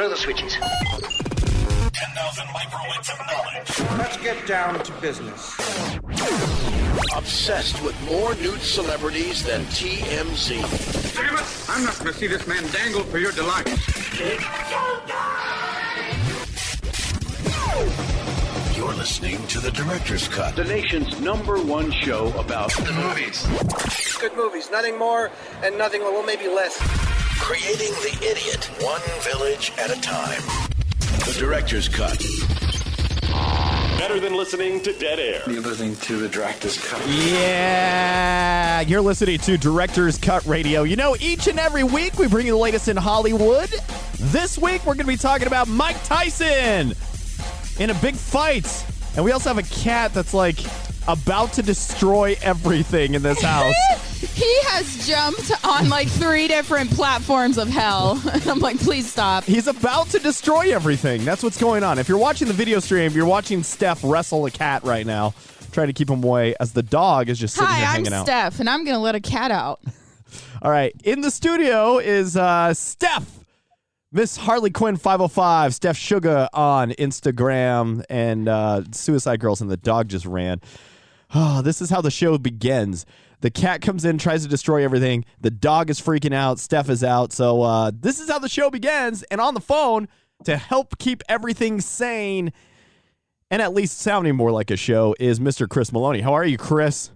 throw the switches. 10,000 microwatts of knowledge. Let's get down to business. Obsessed with more nude celebrities than TMZ. Damn it! I'm not going to see this man dangle for your delight. You're listening to The Director's Cut. The nation's #1 show about The movies. Good movies. Nothing more and nothing, well, maybe less. Creating the idiot, one village at a time. The Director's Cut. Better than listening to Dead Air. You're listening to The Director's Cut. Yeah, you're listening to Director's Cut Radio. You know, each and every week we bring you the latest in Hollywood. This week we're going to be talking about Mike Tyson in a big fight. And we also have a cat that's like about to destroy everything in this house. He has jumped on like 3 different platforms of hell. I'm like, please stop. He's about to destroy everything. That's what's going on. If you're watching the video stream, you're watching Steph wrestle a cat right now, trying to keep him away as the dog is just sitting here hanging out. Hi, I'm Steph, and I'm going to let a cat out. All right. In the studio is Steph. Miss Harley Quinn 505, Steph Sugar on Instagram, and Suicide Girls, and the dog just ran. Oh, this is how the show begins. The cat comes in, tries to destroy everything. The dog is freaking out. Steph is out. So this is how the show begins. And on the phone to help keep everything sane and at least sounding more like a show is Mr. Chris Maloney. How are you, Chris?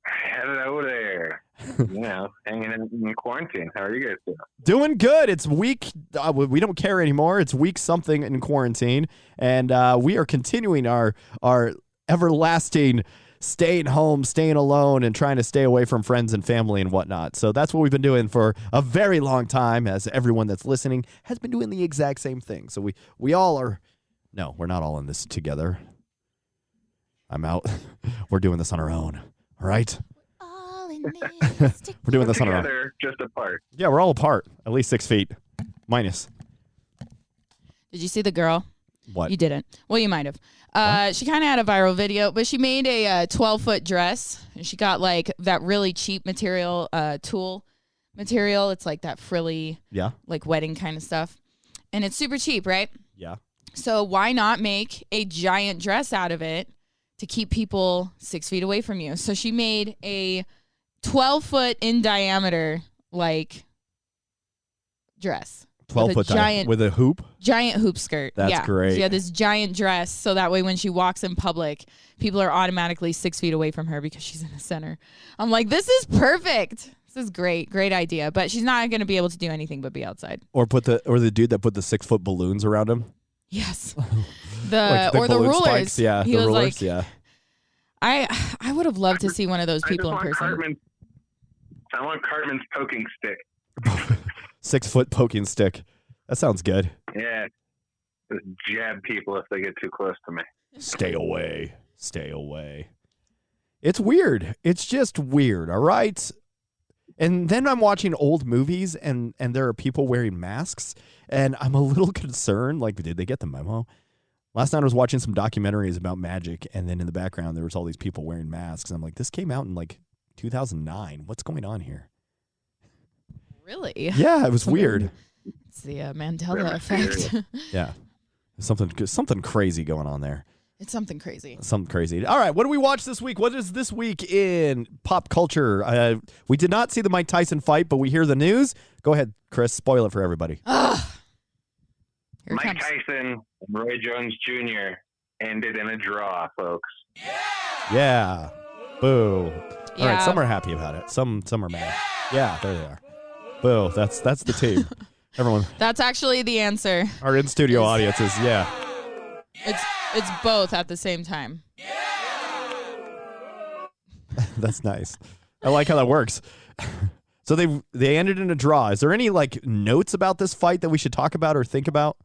Hello there. Hanging in quarantine. How are you guys doing? Doing good. It's week. We don't care anymore. It's week something in quarantine. And we are continuing our everlasting staying home, staying alone, and trying to stay away from friends and family and whatnot. So that's what we've been doing for a very long time, as everyone that's listening has been doing the exact same thing. So we all are, no, we're not all in this together. I'm out. We're doing this on our own. All right? We're doing this on our own. Together, just apart. Yeah, we're all apart. At least 6 feet. Minus. Did you see the girl? What? You didn't. Well, you might have. She kind of had a viral video, but she made a 12-foot dress, and she got like that really cheap material, tulle material. It's like that frilly, like wedding kind of stuff, and it's super cheap, right? Yeah. So why not make a giant dress out of it to keep people 6 feet away from you? So she made a 12-foot in diameter like dress. 12-foot giant with a hoop? Giant hoop skirt. That's great. She had this giant dress, so that way when she walks in public, people are automatically 6 feet away from her because she's in the center. I'm like, this is perfect. This is great. Great idea. But she's not going to be able to do anything but be outside. Or the dude that put the 6-foot balloons around him? Yes. Like or the rulers. Spikes. Yeah, he the was rulers, like, I would have loved to see one of those people in person. I want Cartman's poking stick. 6-foot poking stick. That sounds good. Yeah. Just jab people if they get too close to me. Stay away. Stay away. It's weird. It's just weird, all right? And then I'm watching old movies, and there are people wearing masks, and I'm a little concerned. Like, did they get the memo? Last night I was watching some documentaries about magic, and then in the background there was all these people wearing masks. And I'm like, this came out in like 2009. What's going on here? Really? Yeah, it was weird. It's the Mandela effect. Yeah. Something crazy going on there. It's something crazy. Something crazy. All right, what do we watch this week? What is this week in pop culture? We did not see the Mike Tyson fight, but we hear the news. Go ahead, Chris. Spoil it for everybody. Mike Tyson and Roy Jones Jr. ended in a draw, folks. Yeah. Boo. All right, some are happy about it. Some are mad. Yeah, there they are. Boo. That's the team. Everyone. That's actually the answer. Our in-studio audience is, yeah. It's both at the same time. That's nice. I like how that works. So they ended in a draw. Is there any like notes about this fight that we should talk about or think about?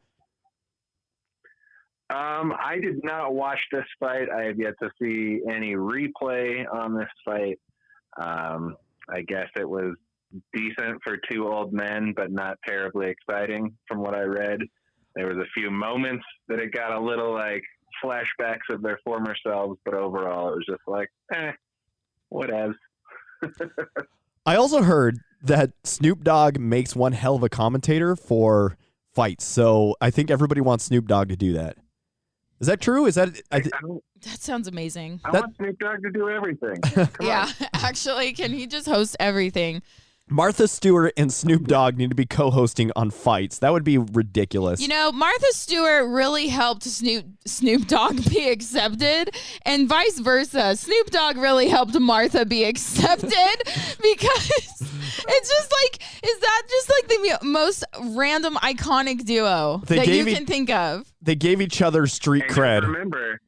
I did not watch this fight. I have yet to see any replay on this fight. I guess it was decent for two old men, but not terribly exciting from what I read. There was a few moments that it got a little like flashbacks of their former selves, but overall it was just like, whatevs. I also heard that Snoop Dogg makes one hell of a commentator for fights. So I think everybody wants Snoop Dogg to do that. Is that true? Is that? That sounds amazing. I want Snoop Dogg to do everything. Yeah, actually, can he just host everything? Martha Stewart and Snoop Dogg need to be co-hosting on fights. That would be ridiculous. You know, Martha Stewart really helped Snoop Dogg be accepted, and vice versa. Snoop Dogg really helped Martha be accepted because it's just like, is that just like the most random iconic duo that you can think of? They gave each other street cred. Remember,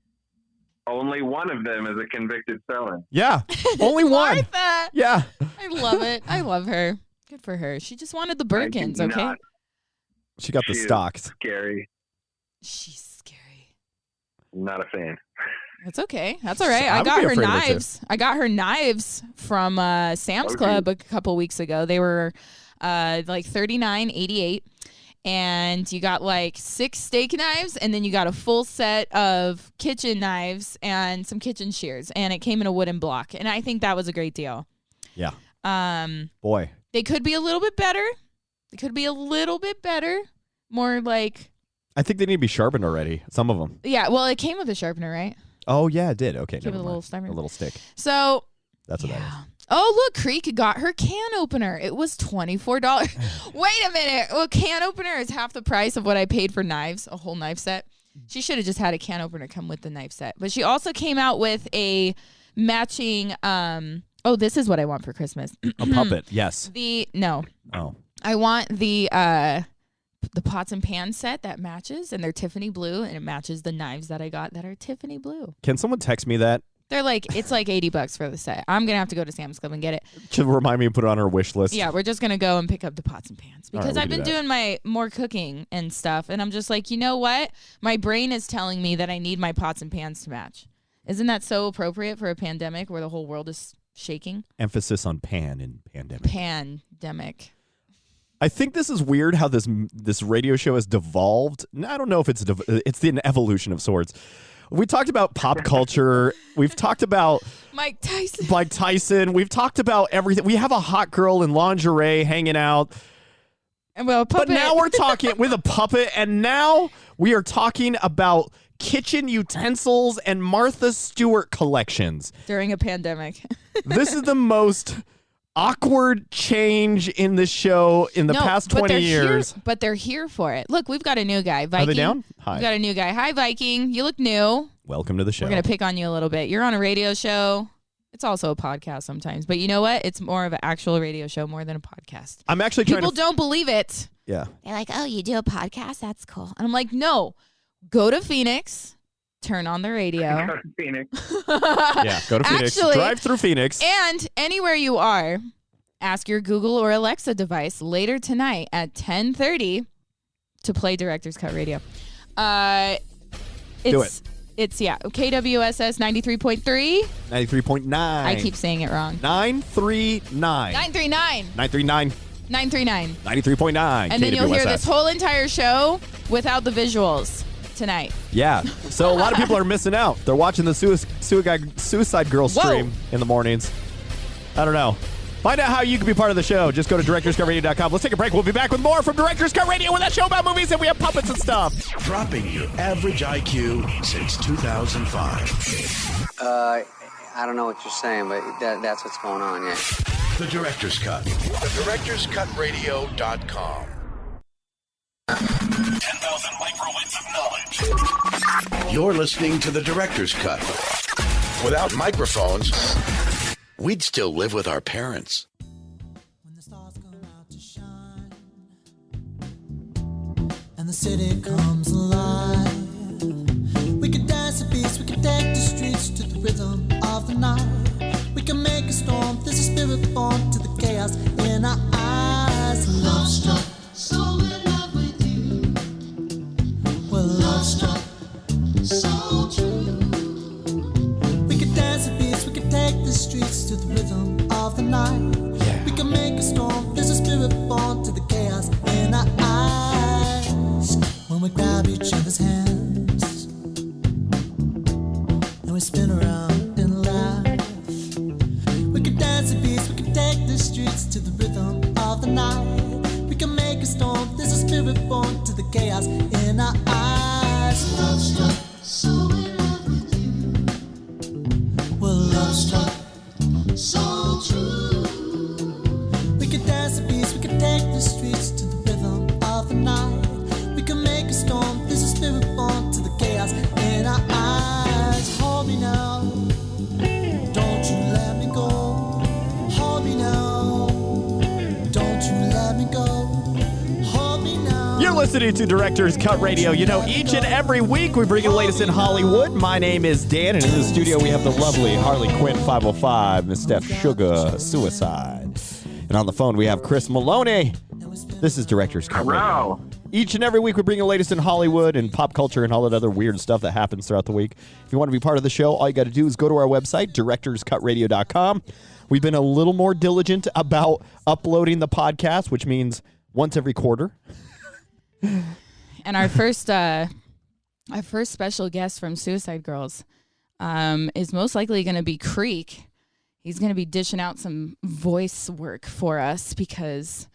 only one of them is a convicted felon. Yeah, only one. Martha. Yeah. I love it. I love her. Good for her. She just wanted the Birkins, okay? She got the stocks. Scary. She's scary. Not a fan. That's okay. That's all right. I got her knives. I got her knives from Sam's Club a couple weeks ago. They were like $39.88. And you got like 6 steak knives, and then you got a full set of kitchen knives and some kitchen shears, and it came in a wooden block. And I think that was a great deal. Yeah. Boy. They could be a little bit better. More like. I think they need to be sharpened already. Some of them. Yeah. Well, it came with a sharpener, right? Oh yeah, it did. Okay. Came with a little stick. So. That's what that is. Oh, look, Creek got her can opener. It was $24. Wait a minute. Well, can opener is half the price of what I paid for knives, a whole knife set. She should have just had a can opener come with the knife set. But she also came out with a matching, this is what I want for Christmas. A puppet, yes. No. Oh. I want the pots and pans set that matches, and they're Tiffany blue, and it matches the knives that I got that are Tiffany blue. Can someone text me that? It's like $80 for the set. I'm going to have to go to Sam's Club and get it. To remind me to put it on our wish list. Yeah, we're just going to go and pick up the pots and pans because I've been doing my more cooking and stuff. And I'm just like, you know what? My brain is telling me that I need my pots and pans to match. Isn't that so appropriate for a pandemic where the whole world is shaking? Emphasis on pan in pandemic. Pandemic. I think this is weird how this radio show has devolved. I don't know if it's an evolution of sorts. We talked about pop culture. We've talked about Mike Tyson. We've talked about everything. We have a hot girl in lingerie hanging out. Well, but now we're talking with a puppet, and now we are talking about kitchen utensils and Martha Stewart collections. During a pandemic. This is the most awkward change in the show in the past 20 years. But they're here for it. Look, we've got a new guy, Viking. Are they down? Hi. We've got a new guy. Hi, Viking. You look new. Welcome to the show. We're going to pick on you a little bit. You're on a radio show. It's also a podcast sometimes. But you know what? It's more of an actual radio show more than a podcast. I'm actually People don't believe it. Yeah. They're like, oh, you do a podcast? That's cool. And I'm like, no. Go to Phoenix. Turn on the radio. Go to Phoenix. Yeah, go to Phoenix. Actually, drive through Phoenix. And anywhere you are, ask your Google or Alexa device later tonight at 10:30 to play Director's Cut Radio. Do it. It's KWSS 93.3. 93.9. I keep saying it wrong. 939. 939. 939. 939. 93.9. And then you'll hear this whole entire show without the visuals tonight. Yeah. So a lot of people are missing out. They're watching the Suicide Girl stream in the mornings. I don't know. Find out how you can be part of the show. Just go to directorscutradio.com. Let's take a break. We'll be back with more from Directors Cut Radio with that show about movies, and we have puppets and stuff. Dropping your average IQ since 2005. I don't know what you're saying, but that's what's going on, yeah. The Director's Cut. The directorscutradio.com. 10,000 microwatts of knowledge. You're listening to The Director's Cut. Without microphones, we'd still live with our parents. When the stars come out to shine and the city comes alive, we could dance a piece, we could take the streets to the rhythm of the night. We can make a storm, there's a spirit born to the chaos in our eyes. Love struck, so in love with you. We're love struck, so true. We could dance a piece, we could take the streets to the rhythm of the night. Yeah. We can make a storm, there's a spirit born to the chaos in our eyes. When we grab each other's hands and we spin around and laugh. We could dance a piece, we could take the streets to the rhythm of the night. We can make a storm, there's a spirit spirit born to the chaos in our eyes. Love struck, so in love with you. Well, love struck, so true. We could dance the beats, we could take the streets to the rhythm of the night. We can make a storm, there's a spirit born to the chaos in our eyes. Hold me now, don't you let me go. Hold me now, don't you let me go. Hold me now. You're listening to Director's Cut Radio. You know, each and every week we bring you the latest in Hollywood. My name is Dan, and in the studio we have the lovely Harley Quinn 505, Miss Steph Sugar, Suicide. And on the phone we have Chris Maloney. This is Director's Cut Radio. Each and every week we bring you the latest in Hollywood and pop culture and all that other weird stuff that happens throughout the week. If you want to be part of the show, all you got to do is go to our website, directorscutradio.com. We've been a little more diligent about uploading the podcast, which means once every quarter. And our first special guest from Suicide Girls is most likely going to be Creek. He's going to be dishing out some voice work for us because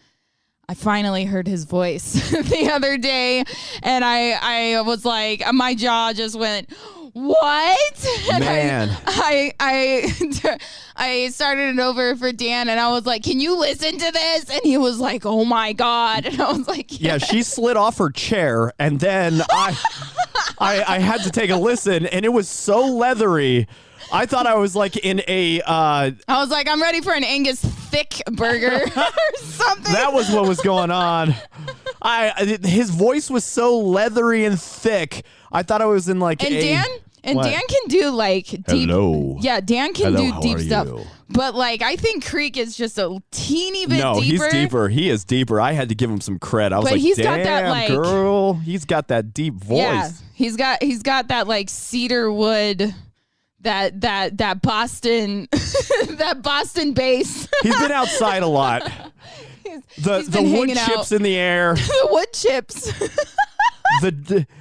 I finally heard his voice the other day, and I was like, my jaw just went, what? And Man. I started it over for Dan, and I was like, can you listen to this? And he was like, oh my God. And I was like, yes. Yeah, she slid off her chair, and then I had to take a listen, and it was so leathery. I thought I was like in a... I was like, I'm ready for an Angus thick burger or something. That was what was going on. His voice was so leathery and thick. I thought I was in like Dan can do like deep. Hello. Yeah, Dan can Hello, do how deep are stuff. you? But like, I think Creek is just a teeny bit deeper. No, he's deeper. He is deeper. I had to give him some credit. I was like, he's damn, got that, like, girl. He's got that deep voice. Yeah, he's got that like cedar wood. That Boston that Boston bass. He's been outside a lot. The wood chips in the air. The wood chips.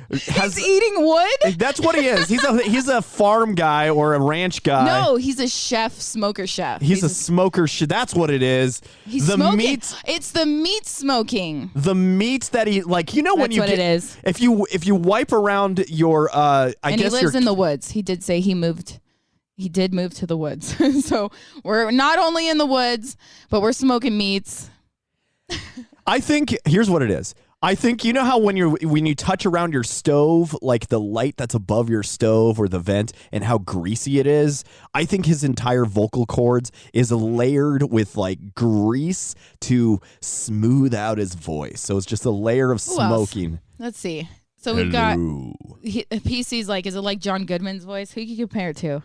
He's eating wood? That's what he is. He's a farm guy or a ranch guy. No, he's a smoker chef. He's a smoker. That's what it is. He's smoking. It's the meat smoking. The meats that he like. You know when That's what it is. If you wipe around your he lives in the woods. He did say he moved. He did move to the woods. So we're not only in the woods, but we're smoking meats. I think here's what it is. I think you know how when you touch around your stove, like the light that's above your stove or the vent, and how greasy it is. I think his entire vocal cords is layered with like grease to smooth out his voice. So it's just a layer of smoking. Let's see. So we've got PC's like, is it like John Goodman's voice? Who can you compare it to?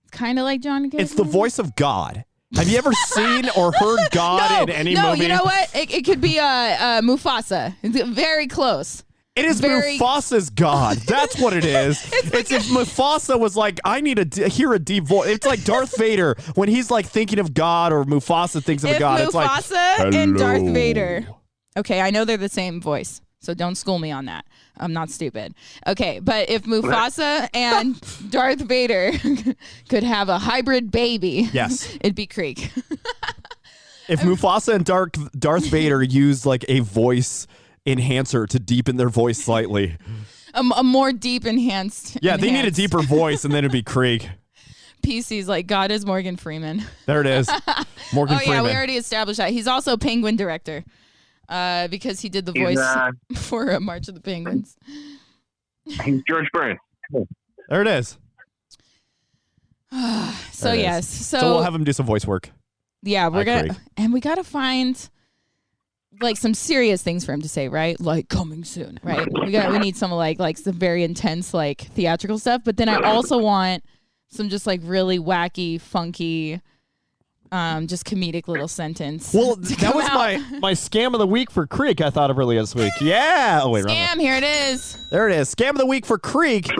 It's kind of like John Goodman. It's the voice of God. Have you ever seen or heard God in any movie? No, you know what? It could be Mufasa. It's very close. It is Mufasa's God. That's what it is. It's if Mufasa was like, I need to hear a deep voice. It's like Darth Vader when he's like thinking of God, or Mufasa thinks of God. It's like Mufasa and Darth Vader. Okay, I know they're the same voice, so don't school me on that. I'm not stupid. Okay, but if Mufasa and Darth Vader could have a hybrid baby, yes, it'd be Creek. If Mufasa and Darth Vader used like a voice enhancer to deepen their voice slightly. A more deep enhanced. Yeah, they need a deeper voice, and then it'd be Creek. PC's like, God is Morgan Freeman. There it is. Morgan Freeman. Yeah, we already established that. He's also Penguin director. Because he did the voice for March of the Penguins. He's George Burns. There it is. So yes. So we'll have him do some voice work. Yeah, we gotta find like some serious things for him to say, right? Like coming soon, right? We need some like some very intense like theatrical stuff, but then I also want some just like really wacky, funky, just comedic little sentence. Well, that was my scam of the week for Creek. I thought of earlier this week. Yeah. Oh wait, scam. Here it is. There it is. Scam of the week for Creek.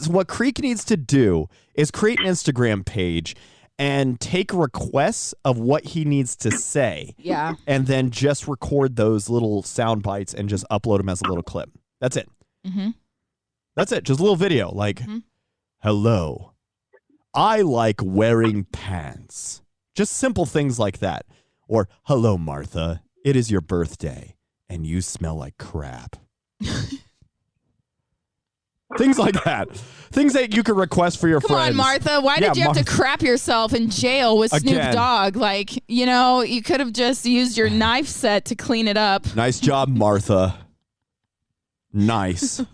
What Creek needs to do is create an Instagram page and take requests of what he needs to say. Yeah. And then just record those little sound bites and just upload them as a little clip. That's it. Mm-hmm. That's it. Just a little video like, hello, I like wearing pants. Just simple things like that. Or, hello, Martha, it is your birthday. and you smell like crap. Things like that. Things that you could request for your Come friends. on, Martha. Why did you have to crap yourself in jail with Snoop Again. Dogg? Like, you could have just used your knife set to clean it up. Nice job, Martha. Nice.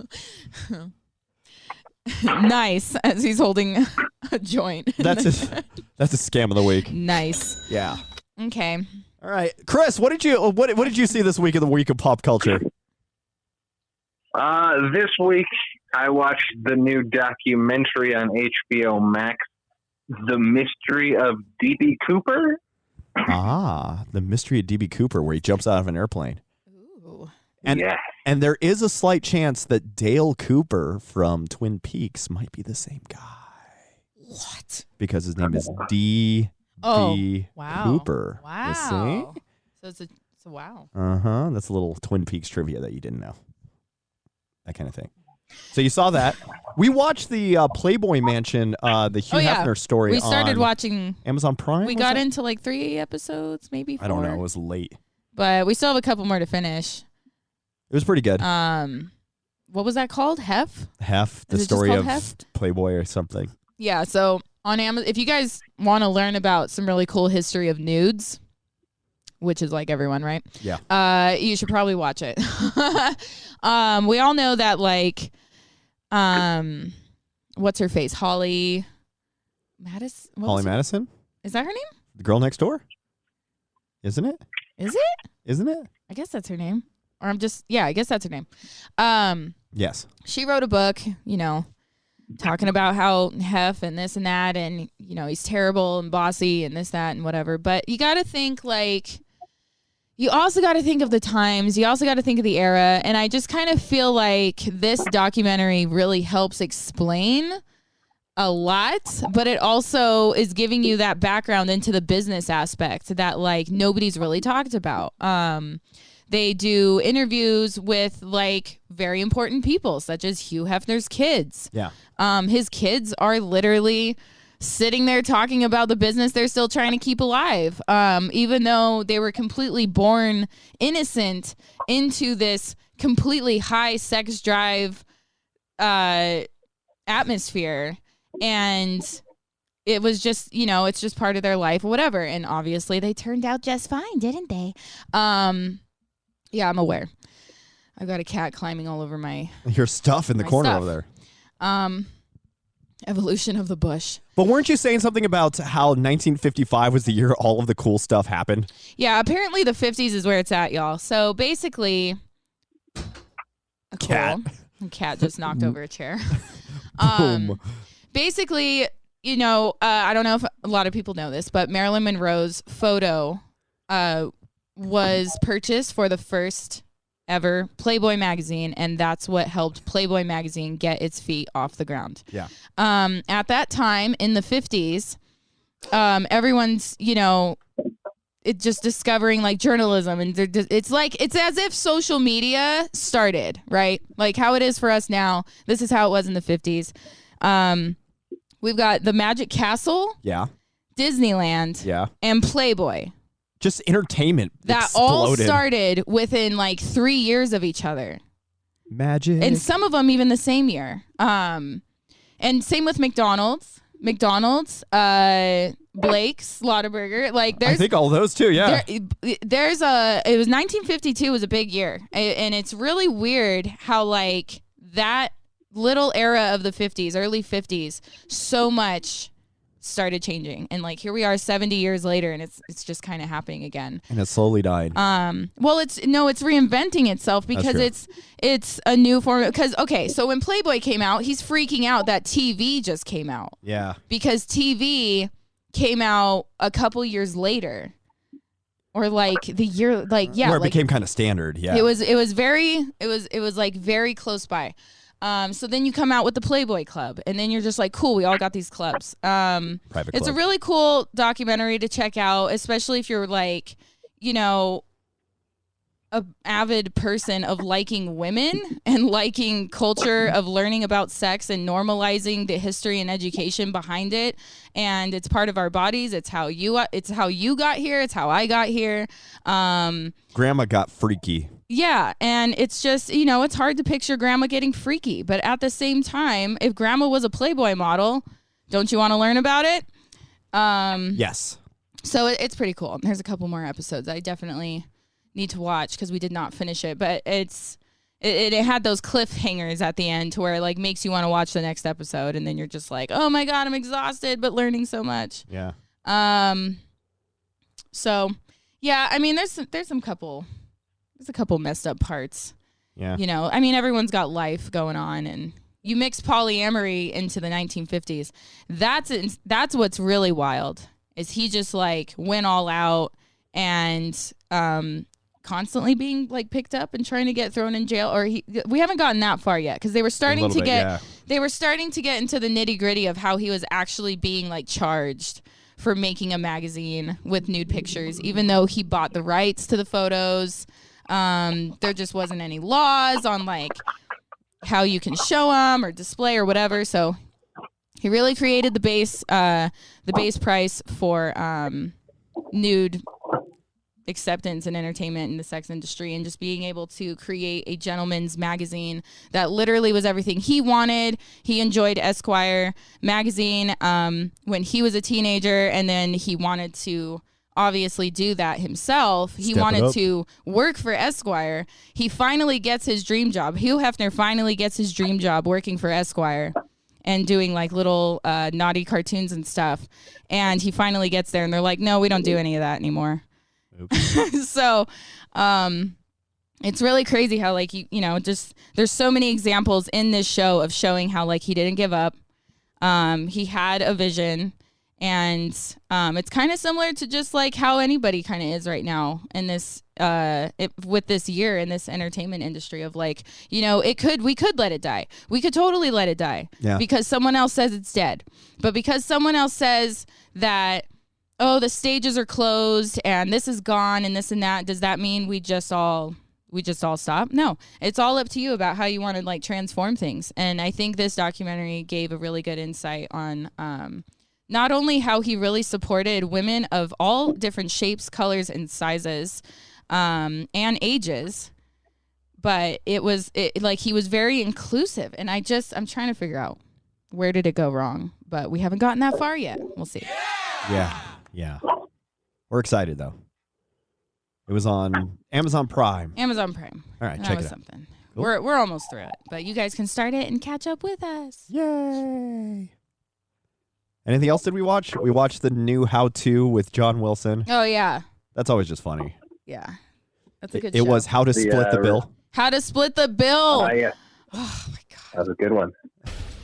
Nice, as he's holding a joint. That's a scam of the week. Nice. Yeah. Okay. All right, Chris. What did you see this week in the week of pop culture? This week I watched the new documentary on HBO Max, The Mystery of D.B. Cooper. The Mystery of D.B. Cooper, where he jumps out of an airplane. Ooh. And there is a slight chance that Dale Cooper from Twin Peaks might be the same guy. What? Because his name is D.B. Wow. Cooper. Wow. You see? So it's a wow. That's a little Twin Peaks trivia that you didn't know. That kind of thing. So you saw that. We watched the Playboy Mansion, the Hugh Hefner story. We started watching Amazon Prime. We got into like 3 episodes, maybe 4. I don't know. It was late. But we still have a couple more to finish. It was pretty good. What was that called? Hef? The story of Playboy or something. Yeah. So on Amazon, if you guys want to learn about some really cool history of nudes, which is like everyone, right? Yeah. You should probably watch it. We all know that, like, what's her face? Holly Madison? Holly Madison? Is that her name? The girl next door? Isn't it? Is it? Isn't it? I guess that's her name. Or I guess that's her name. Yes. She wrote a book, talking about how Hef and this and that, and, he's terrible and bossy and this, that, and whatever. But you got to think, like, you also got to think of the times. You also got to think of the era. And I just kind of feel like this documentary really helps explain a lot, but it also is giving you that background into the business aspect that, like, nobody's really talked about. They do interviews with, like, very important people, such as Hugh Hefner's kids. Yeah. His kids are literally sitting there talking about the business they're still trying to keep alive, even though they were completely born innocent into this completely high sex drive atmosphere. And it was just, it's just part of their life or whatever. And obviously they turned out just fine, didn't they? Yeah, I'm aware. I've got a cat climbing all over your stuff in the corner over there. Evolution of the bush. But weren't you saying something about how 1955 was the year all of the cool stuff happened? Yeah, apparently the 50s is where it's at, y'all. So basically, a cat just knocked over a chair. Basically, I don't know if a lot of people know this, but Marilyn Monroe's photo was purchased for the first ever Playboy magazine, and that's what helped Playboy magazine get its feet off the ground. Yeah. At that time in the 50s, everyone's, it just discovering, like, journalism, and it's as if social media started, right? Like how it is for us now. This is how it was in the 50s. We've got the Magic Castle, Disneyland, and Playboy. Just entertainment that exploded. All started within like 3 years of each other. Magic. And some of them even the same year. And same with McDonald's, Blake's, Lottaburger. Like I think all those too, yeah. It was 1952 was a big year. And it's really weird how, like, that little era of the 50s, early 50s, so much started changing, and like here we are 70 years later, and it's just kind of happening again, and it slowly died. Well, it's reinventing itself because it's a new form. Because so when Playboy came out, he's freaking out that TV just came out. Yeah, because TV came out a couple years later, or like the year, like where it became kind of standard. Yeah, it was like very close by. So then you come out with the Playboy Club, and then you're just like, cool, we all got these clubs. It's a really cool documentary to check out, especially if you're like, a avid person of liking women and liking culture of learning about sex and normalizing the history and education behind it. And it's part of our bodies. It's how you got here. It's how I got here. Grandma got freaky. Yeah, and it's just, it's hard to picture Grandma getting freaky. But at the same time, if Grandma was a Playboy model, don't you want to learn about it? Yes. So it's pretty cool. There's a couple more episodes I definitely need to watch because we did not finish it. But it had those cliffhangers at the end to where it like makes you want to watch the next episode, and then you're just like, oh my God, I'm exhausted, but learning so much. Yeah. So yeah, I mean, there's a couple messed up parts. Yeah. I mean, everyone's got life going on, and you mix polyamory into the 1950s. That's what's really wild. Is he just like went all out and constantly being like picked up and trying to get thrown in jail, or we haven't gotten that far yet because they were starting to get into the nitty-gritty of how he was actually being like charged for making a magazine with nude pictures, even though he bought the rights to the photos. There just wasn't any laws on like how you can show them or display or whatever. So he really created the base price for nude acceptance and entertainment in the sex industry, and just being able to create a gentleman's magazine that literally was everything he wanted. He enjoyed Esquire magazine when he was a teenager, and then he wanted to obviously do that himself. He wanted to work for Esquire. He finally gets his dream job. Hugh Hefner finally gets his dream job working for Esquire and doing like little naughty cartoons and stuff. And he finally gets there and they're like, no, we don't do any of that anymore. So it's really crazy how like, just there's so many examples in this show of showing how like he didn't give up. He had a vision. And it's kind of similar to just like how anybody kind of is right now in this with this year in this entertainment industry of like, we could let it die. We could totally let it die because someone else says it's dead. But because someone else says that, oh, the stages are closed and this is gone and this and that, does that mean we just all stop? No, it's all up to you about how you want to like transform things. And I think this documentary gave a really good insight on not only how he really supported women of all different shapes, colors, and sizes, and ages, but he was very inclusive. And I'm trying to figure out where did it go wrong, but we haven't gotten that far yet. We'll see. Yeah. We're excited though. It was on Amazon Prime. All right, check it out. Something. Cool. We're almost through it, but you guys can start it and catch up with us. Yay! Anything else did we watch? We watched the new How To with John Wilson. Oh, yeah. That's always just funny. Yeah. That's a good show. It was How to Split the Bill. How to Split the Bill. Yeah. Oh, my God. That was a good one.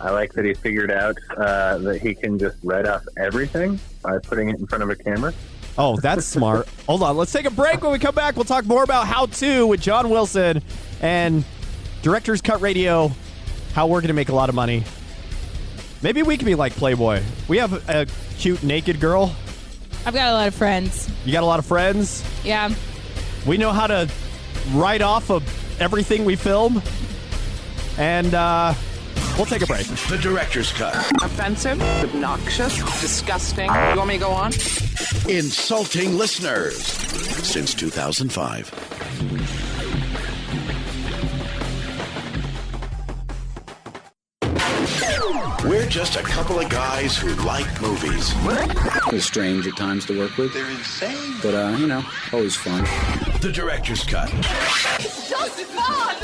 I like that he figured out that he can just write off everything by putting it in front of a camera. Oh, that's smart. Hold on. Let's take a break. When we come back, we'll talk more about How To with John Wilson and Director's Cut Radio, how we're going to make a lot of money. Maybe we can be like Playboy. We have a cute naked girl. I've got a lot of friends. You got a lot of friends? Yeah. We know how to write off of everything we film. And we'll take a break. The Director's Cut. Offensive, obnoxious, disgusting. You want me to go on? Insulting listeners since 2005. We're just a couple of guys who like movies. It's strange at times to work with. They're insane. But, always fun. The Director's Cut. It's just fun!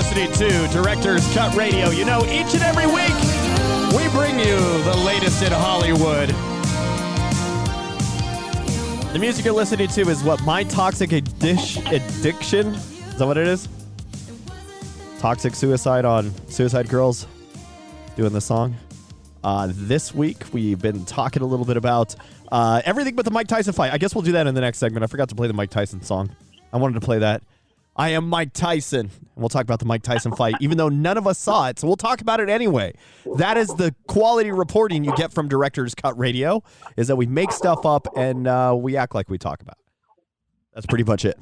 listening to Director's Cut Radio. You know, each and every week, we bring you the latest in Hollywood. The music you're listening to is what? My Toxic Addiction? Is that what it is? Toxic Suicide on Suicide Girls doing the song. This week, we've been talking a little bit about everything but the Mike Tyson fight. I guess we'll do that in the next segment. I forgot to play the Mike Tyson song. I wanted to play that. I am Mike Tyson. And we'll talk about the Mike Tyson fight, even though none of us saw it. So we'll talk about it anyway. That is the quality reporting you get from Director's Cut Radio, is that we make stuff up and we act like we talk about it. That's pretty much it.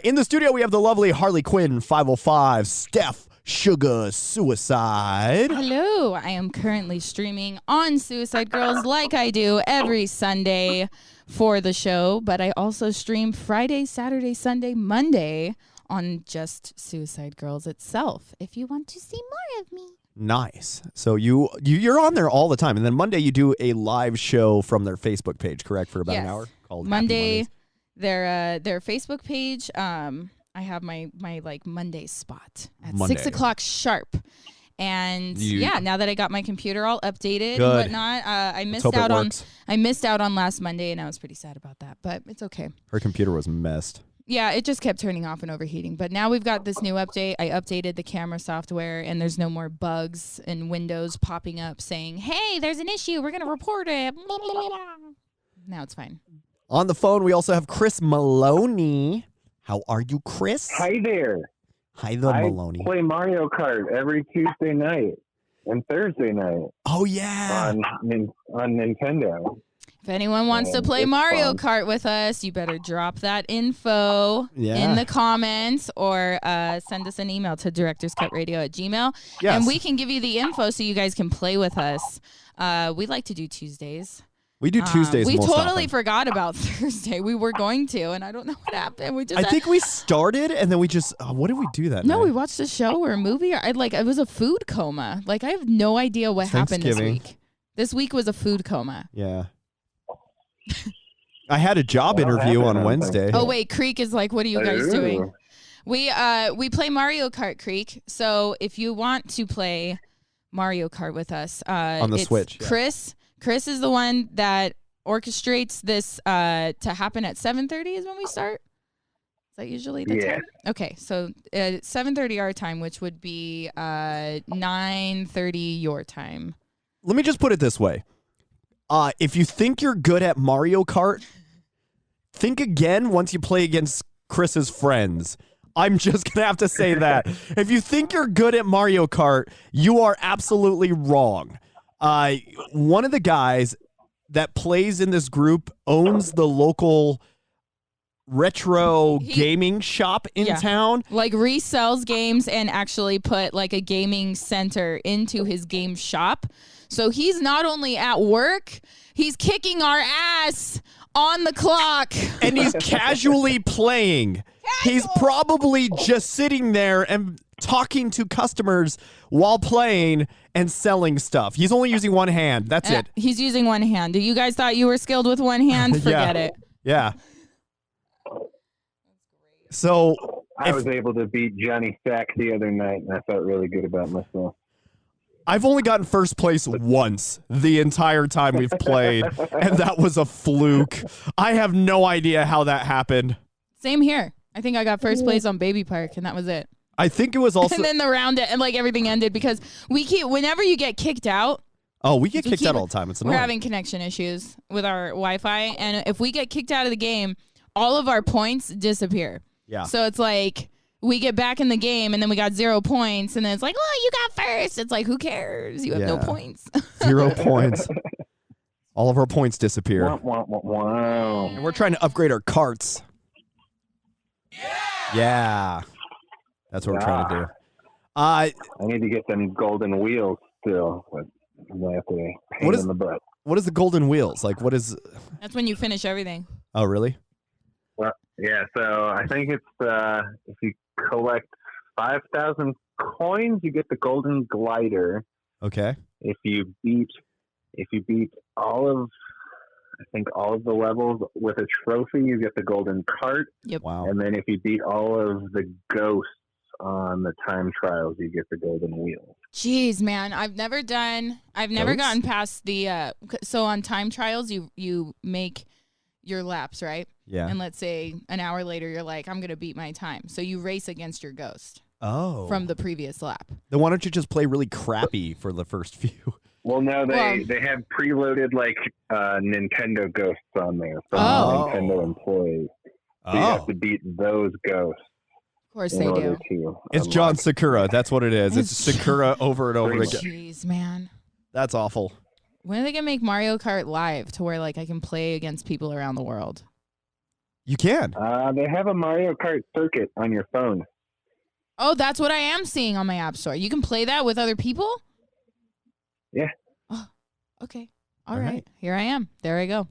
In the studio, we have the lovely Harley Quinn, 505, Steph Sugar Suicide. Hello. I am currently streaming on Suicide Girls like I do every Sunday for the show, but I also stream Friday, Saturday, Sunday, Monday on just Suicide Girls itself if you want to see more of me. Nice. So you're on there all the time, and then Monday you do a live show from their Facebook page, correct, for about an hour? Called Monday, their Facebook page. I have my like Monday spot at 6 o'clock sharp. And now that I got my computer all updated and whatnot, I missed out on last Monday, and I was pretty sad about that, but it's okay. Her computer was messed. Yeah, it just kept turning off and overheating. But now we've got this new update. I updated the camera software, and there's no more bugs and windows popping up saying, "Hey, there's an issue. We're gonna report it." Now it's fine. On the phone, we also have Chris Maloney. How are you, Chris? Hi there. Hi there, Maloney. I play Mario Kart every Tuesday night and Thursday night. Oh, yeah. On Nintendo. If anyone wants to play Mario Kart with us, you better drop that info in the comments or send us an email to directorscutradio@gmail.com. Yes. And we can give you the info so you guys can play with us. We like to do Tuesdays. We do Tuesdays We most totally often. forgot about Thursday. We were going to, and I don't know what happened. I think we started, and then we just, what did we do that night? No, we watched a show or a movie. Or it was a food coma. Like, I have no idea what happened this week. This week was a food coma. Yeah. I had a job interview on Wednesday. Oh, wait, Creek is like, what are you guys doing? We play Mario Kart, Creek. So if you want to play Mario Kart with us. On the Switch. Chris is the one that orchestrates this to happen at 7:30 is when we start. Is that usually the time? Okay, so 7:30 our time, which would be 9:30 your time. Let me just put it this way. If you think you're good at Mario Kart, think again once you play against Chris's friends. I'm just going to have to say that. If you think you're good at Mario Kart, you are absolutely wrong. One of the guys that plays in this group owns the local retro gaming shop in town. Like resells games and actually put like a gaming center into his game shop. So he's not only at work, he's kicking our ass on the clock. And he's casually playing. He's probably just sitting there and talking to customers while playing and selling stuff. He's only using one hand. That's it. He's using one hand. You guys thought you were skilled with one hand? Forget it. Yeah. So I was able to beat Johnny Sack the other night, and I felt really good about myself. I've only gotten first place once the entire time we've played, and that was a fluke. I have no idea how that happened. Same here. I think I got first place on Baby Park, and that was it. I think it was also... And then the round, and like everything ended because whenever you get kicked out... Oh, we get kicked out all the time. It's annoying. We're having connection issues with our Wi-Fi, and if we get kicked out of the game, all of our points disappear. Yeah. So it's like... We get back in the game, and then we got 0 points, and then it's like, oh, you got first. It's like, who cares? You have no points. 0 points. All of our points disappear. Wow. And we're trying to upgrade our carts. Yeah. That's what we're trying to do. I need to get them golden wheels still. But I have to pain in the butt. What is the golden wheels? Like, what is... That's when you finish everything. Oh, really? Well, yeah, so I think it's if you collect 5,000 coins, you get the golden glider. Okay. If you beat all of the levels with a trophy, you get the golden cart. Yep. Wow. And then if you beat all of the ghosts on the time trials, you get the golden wheel. Jeez, man, I've never gotten past the so on time trials you make your laps, right? Yeah. And let's say an hour later you're like, I'm going to beat my time. So you race against your ghost. Oh. From the previous lap. Then why don't you just play really crappy for the first few? Well, no, they have preloaded like Nintendo ghosts on there from Nintendo employees. So you have to beat those ghosts. Of course they do. It's John Sakura. That's what it is. It's Sakura over and over again. Jeez, man. That's awful. When are they going to make Mario Kart live to where like I can play against people around the world? You can. They have a Mario Kart circuit on your phone. Oh, that's what I am seeing on my app store. You can play that with other people? Yeah. Oh, okay. All right. Here I am. There I go.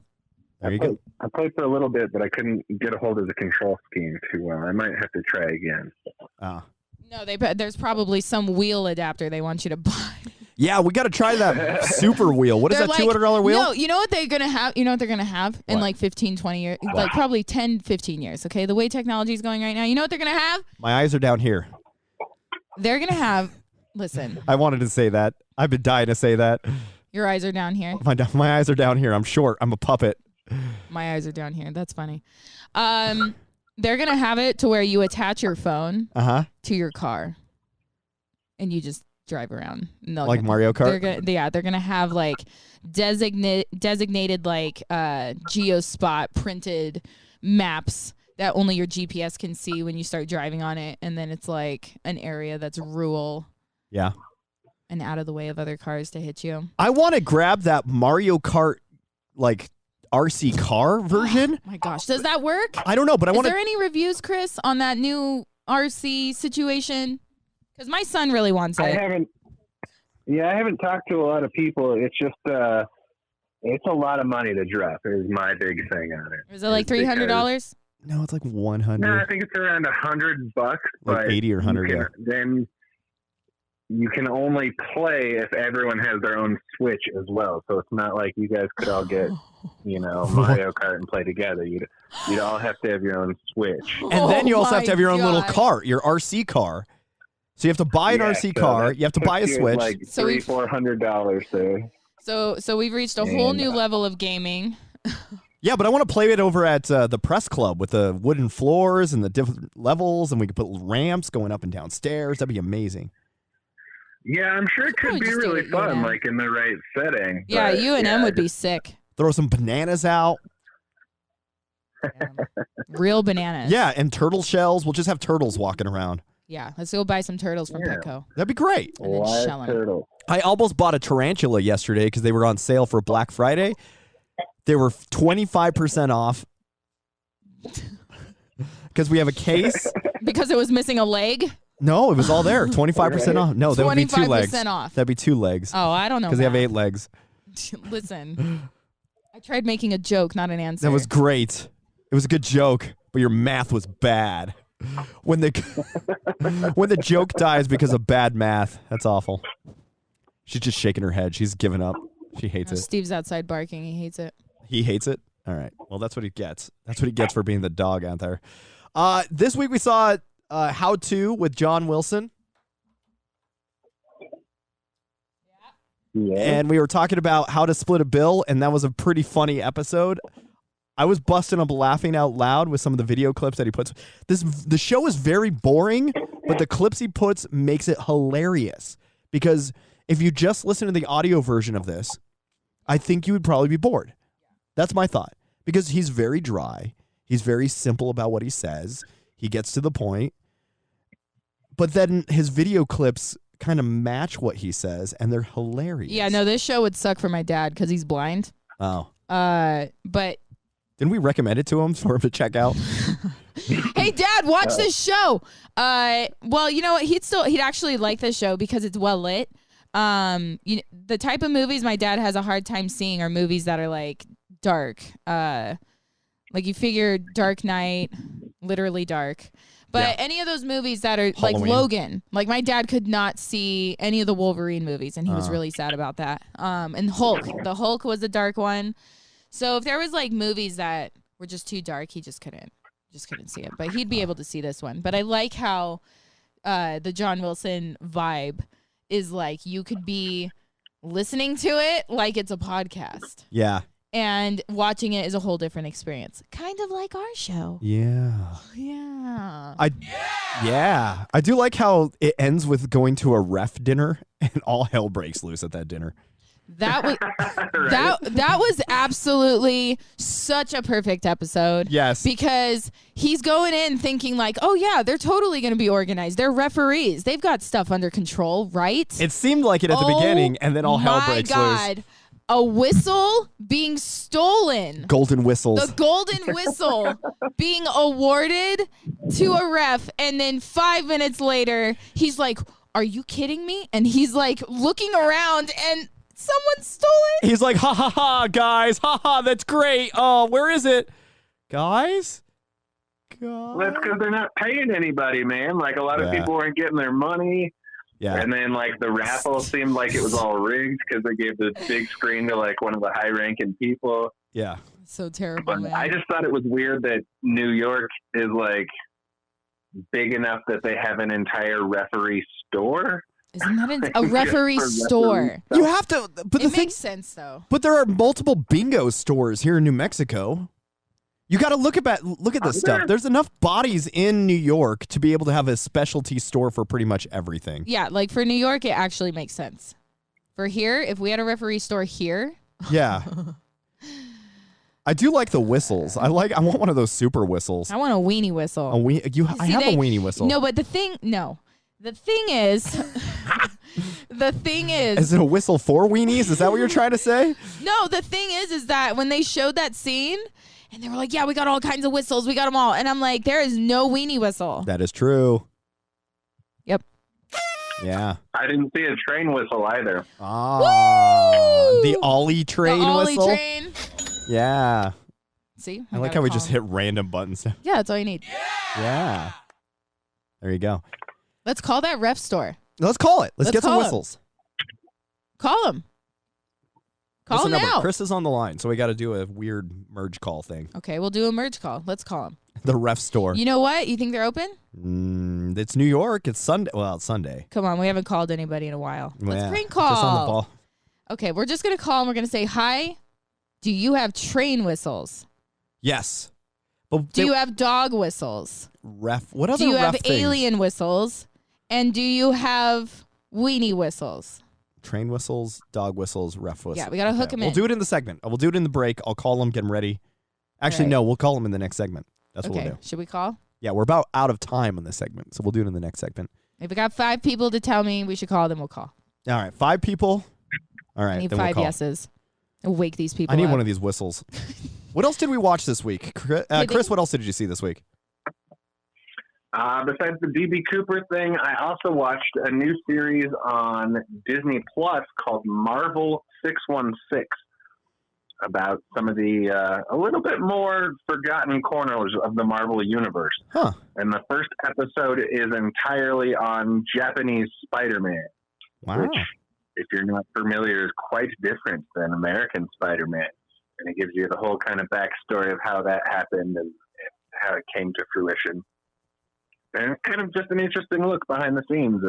There you go. I played for a little bit, but I couldn't get a hold of the control scheme too well. I might have to try again. No, there's probably some wheel adapter they want you to buy. Yeah, we got to try that super wheel. What is They're that, like, $200 wheel? No, you know what they're going to have? You know what they're going to have in like 15, 20 years? Like probably 10, 15 years, okay? The way technology is going right now. You know what they're going to have? My eyes are down here. They're going to have, listen. I wanted to say that. I've been dying to say that. Your eyes are down here. My eyes are down here. I'm short. I'm a puppet. My eyes are down here. That's funny. They're going to have it to where you attach your phone to your car and you just drive around. Like Mario Kart? They're going to have like designated like geospot printed maps that only your GPS can see when you start driving on it. And then it's like an area that's rural. Yeah. And out of the way of other cars to hit you. I want to grab that Mario Kart like RC car version. Oh my gosh, does that work? I don't know, but I want to. Is there any reviews, Chris, on that new RC situation? Because my son really wants it. I haven't talked to a lot of people. It's just it's a lot of money to drop. Is my big thing on it. Is it like $300? No, it's like 100. No, I think it's around $100. Like but 80 or 100. Yeah. Then you can only play if everyone has their own Switch as well. So it's not like you guys could all get, Mario Kart and play together. You'd all have to have your own Switch. And then you also have to have your own little car, your RC car. So you have to buy an RC car. You have to buy a Switch. Like $300-$400 there. So we've reached a whole new level of gaming. Yeah, but I want to play it over at the press club with the wooden floors and the different levels, and we could put ramps going up and down stairs. That'd be amazing. Yeah, I'm sure it could be really fun, like in the right setting. Yeah, UNM would be sick. Throw some bananas out. Real bananas. Yeah, and turtle shells. We'll just have turtles walking around. Yeah, let's go buy some turtles from Petco. That'd be great. And then shell them. I almost bought a tarantula yesterday because they were on sale for Black Friday. They were 25% off because we have a case. Because it was missing a leg? No, it was all there. 25% off. No, that would be 2 legs. 25% off. That'd be 2 legs. Oh, I don't know. Because they have 8 legs. Listen, I tried making a joke, not an answer. That was great. It was a good joke, but your math was bad. When the when the joke dies because of bad math, that's awful. She's just shaking her head. She's given up. She hates it. Steve's outside barking. He hates it. He hates it? All right. Well, that's what he gets. That's what he gets for being the dog out there. This week we saw How To with John Wilson. Yeah. And we were talking about how to split a bill, and that was a pretty funny episode. I was busting up laughing out loud with some of the video clips that he puts. The show is very boring, but the clips he puts makes it hilarious. Because if you just listen to the audio version of this, I think you would probably be bored. That's my thought. Because he's very dry. He's very simple about what he says. He gets to the point. But then his video clips kind of match what he says, and they're hilarious. Yeah, no, this show would suck for my dad because he's blind. Oh. But didn't we recommend it to him for him to check out? Hey, Dad, watch this show. Well, you know what? He'd actually like this show because it's well lit. The type of movies my dad has a hard time seeing are movies that are like dark. Like you figure Dark Knight, literally dark. But any of those movies that are Halloween. like Logan, like my dad could not see any of the Wolverine movies, and he was really sad about that. And Hulk, the Hulk was a dark one. So if there was like movies that were just too dark, he just couldn't see it. But he'd be able to see this one. But I like how the John Wilson vibe is like you could be listening to it like it's a podcast. Yeah. And watching it is a whole different experience. Kind of like our show. Yeah. Yeah. I do like how it ends with going to a ref dinner and all hell breaks loose at that dinner. That was that was absolutely such a perfect episode. Yes. Because he's going in thinking like, oh yeah, they're totally going to be organized. They're referees. They've got stuff under control, right? It seemed like it at the beginning, and then all hell breaks My God. loose. A whistle being stolen. Golden whistles. The golden whistle being awarded to a ref, and then 5 minutes later, he's like, are you kidding me? And he's like looking around, and someone stole it. He's like, ha ha ha, guys. Ha ha, that's great. Oh, where is it? Guys? Well, that's because they're not paying anybody, man. Like, a lot of people weren't getting their money. Yeah. And then, like, the raffle seemed like it was all rigged because they gave the big screen to, like, one of the high-ranking people. Yeah. So terrible, But man. I just thought it was weird that New York is, like, big enough that they have an entire referee store. Isn't that a referee store? You have to, but It makes sense, though. But there are multiple bingo stores here in New Mexico. You got to look at this stuff. There's enough bodies in New York to be able to have a specialty store for pretty much everything. Yeah, like for New York, it actually makes sense. For here, if we had a referee store here. Yeah. I do like the whistles. I want one of those super whistles. I want a weenie whistle. I have a weenie whistle. No, but the thing is, Is it a whistle for weenies? Is that what you're trying to say? No, the thing is that when they showed that scene, and they were like, yeah, we got all kinds of whistles. We got them all. And I'm like, there is no weenie whistle. That is true. Yep. Yeah. I didn't see a train whistle either. The Ollie train Ollie whistle? train. Yeah. See? I like how we just hit random buttons. Yeah, that's all you need. Yeah. There you go. Let's call that ref store. Let's call it. Let's get some call 'em. whistles. Call him. Call What's him the number? now. Chris is on the line, so we got to do a weird merge call thing. Okay, we'll do a merge call. Let's call him. The ref store. You know what? You think they're open? It's New York. It's Sunday. Well, it's Sunday. Come on, we haven't called anybody in a while. Let's Yeah, prank Chris on the call. ball. Okay, we're just going to call and we're going to say, hi, do you have train whistles? Yes. But Do you have dog whistles? ref? What other Do you ref have things? alien whistles? And do you have weenie whistles? Train whistles, dog whistles, ref whistles. Yeah, we gotta hook 'em We'll in. do it in the segment. We'll do it in the break. I'll call them, get them ready. Actually, Right. no, we'll call them in the next segment. That's what Okay, we'll do. should we call? Yeah, we're about out of time on this segment, so we'll do it in the next segment. If we got 5 people to tell me we should call, then we'll call. All right, 5 people. All right, I need then we'll 5 call. yeses. I'll wake these people I need up. one of these whistles. What else did we watch this week? Chris, what else did you see this week? Besides the DB Cooper thing, I also watched a new series on Disney Plus called Marvel 616 about some of the a little bit more forgotten corners of the Marvel universe. Huh. And the first episode is entirely on Japanese Spider-Man, Wow. which, if you're not familiar, is quite different than American Spider-Man. And it gives you the whole kind of backstory of how that happened and how it came to fruition. And kind of just an interesting look behind the scenes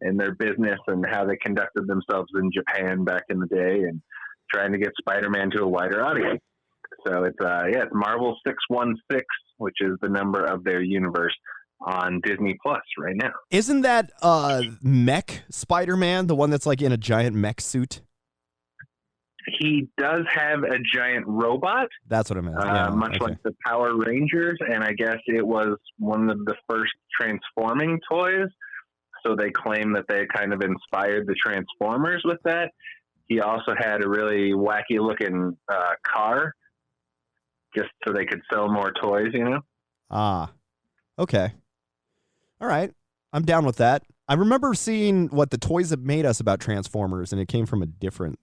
and their business and how they conducted themselves in Japan back in the day and trying to get Spider-Man to a wider audience. So it's Marvel 616, which is the number of their universe on Disney Plus right now. Isn't that mech Spider-Man, the one that's like in a giant mech suit? He does have a giant robot. That's what I meant. Much okay. like the Power Rangers, and I guess it was one of the first transforming toys. So they claim that they kind of inspired the Transformers with that. He also had a really wacky looking car, just so they could sell more toys, you know? Ah, okay. All right. I'm down with that. I remember seeing what the Toys That Made Us about Transformers, and it came from a different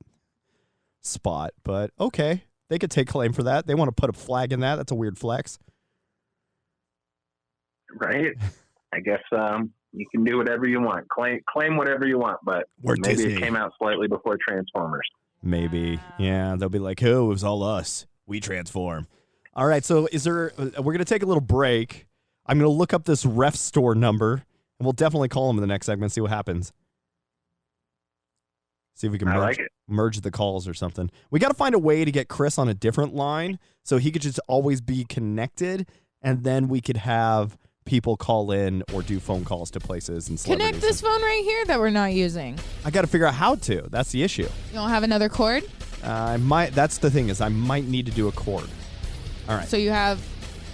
spot, but okay. They could take claim for that. They want to put a flag in that. That's a weird flex. Right? I guess you can do whatever you want. Claim whatever you want, but We're maybe Disney. it came out slightly before Transformers. Maybe. Yeah, they'll be like, oh, it was all us. We transform. All right, so we're going to take a little break. I'm going to look up this ref store number, And we'll definitely call him in the next segment, see what happens. See if we can merge the calls or something. We got to find a way to get Chris on a different line so he could just always be connected, and then we could have people call in or do phone calls to places and celebrities. Connect this phone right here that we're not using. I got to figure out how to. That's the issue. You don't have another cord? I might. That's the thing is I might need to do a cord. All right. So you have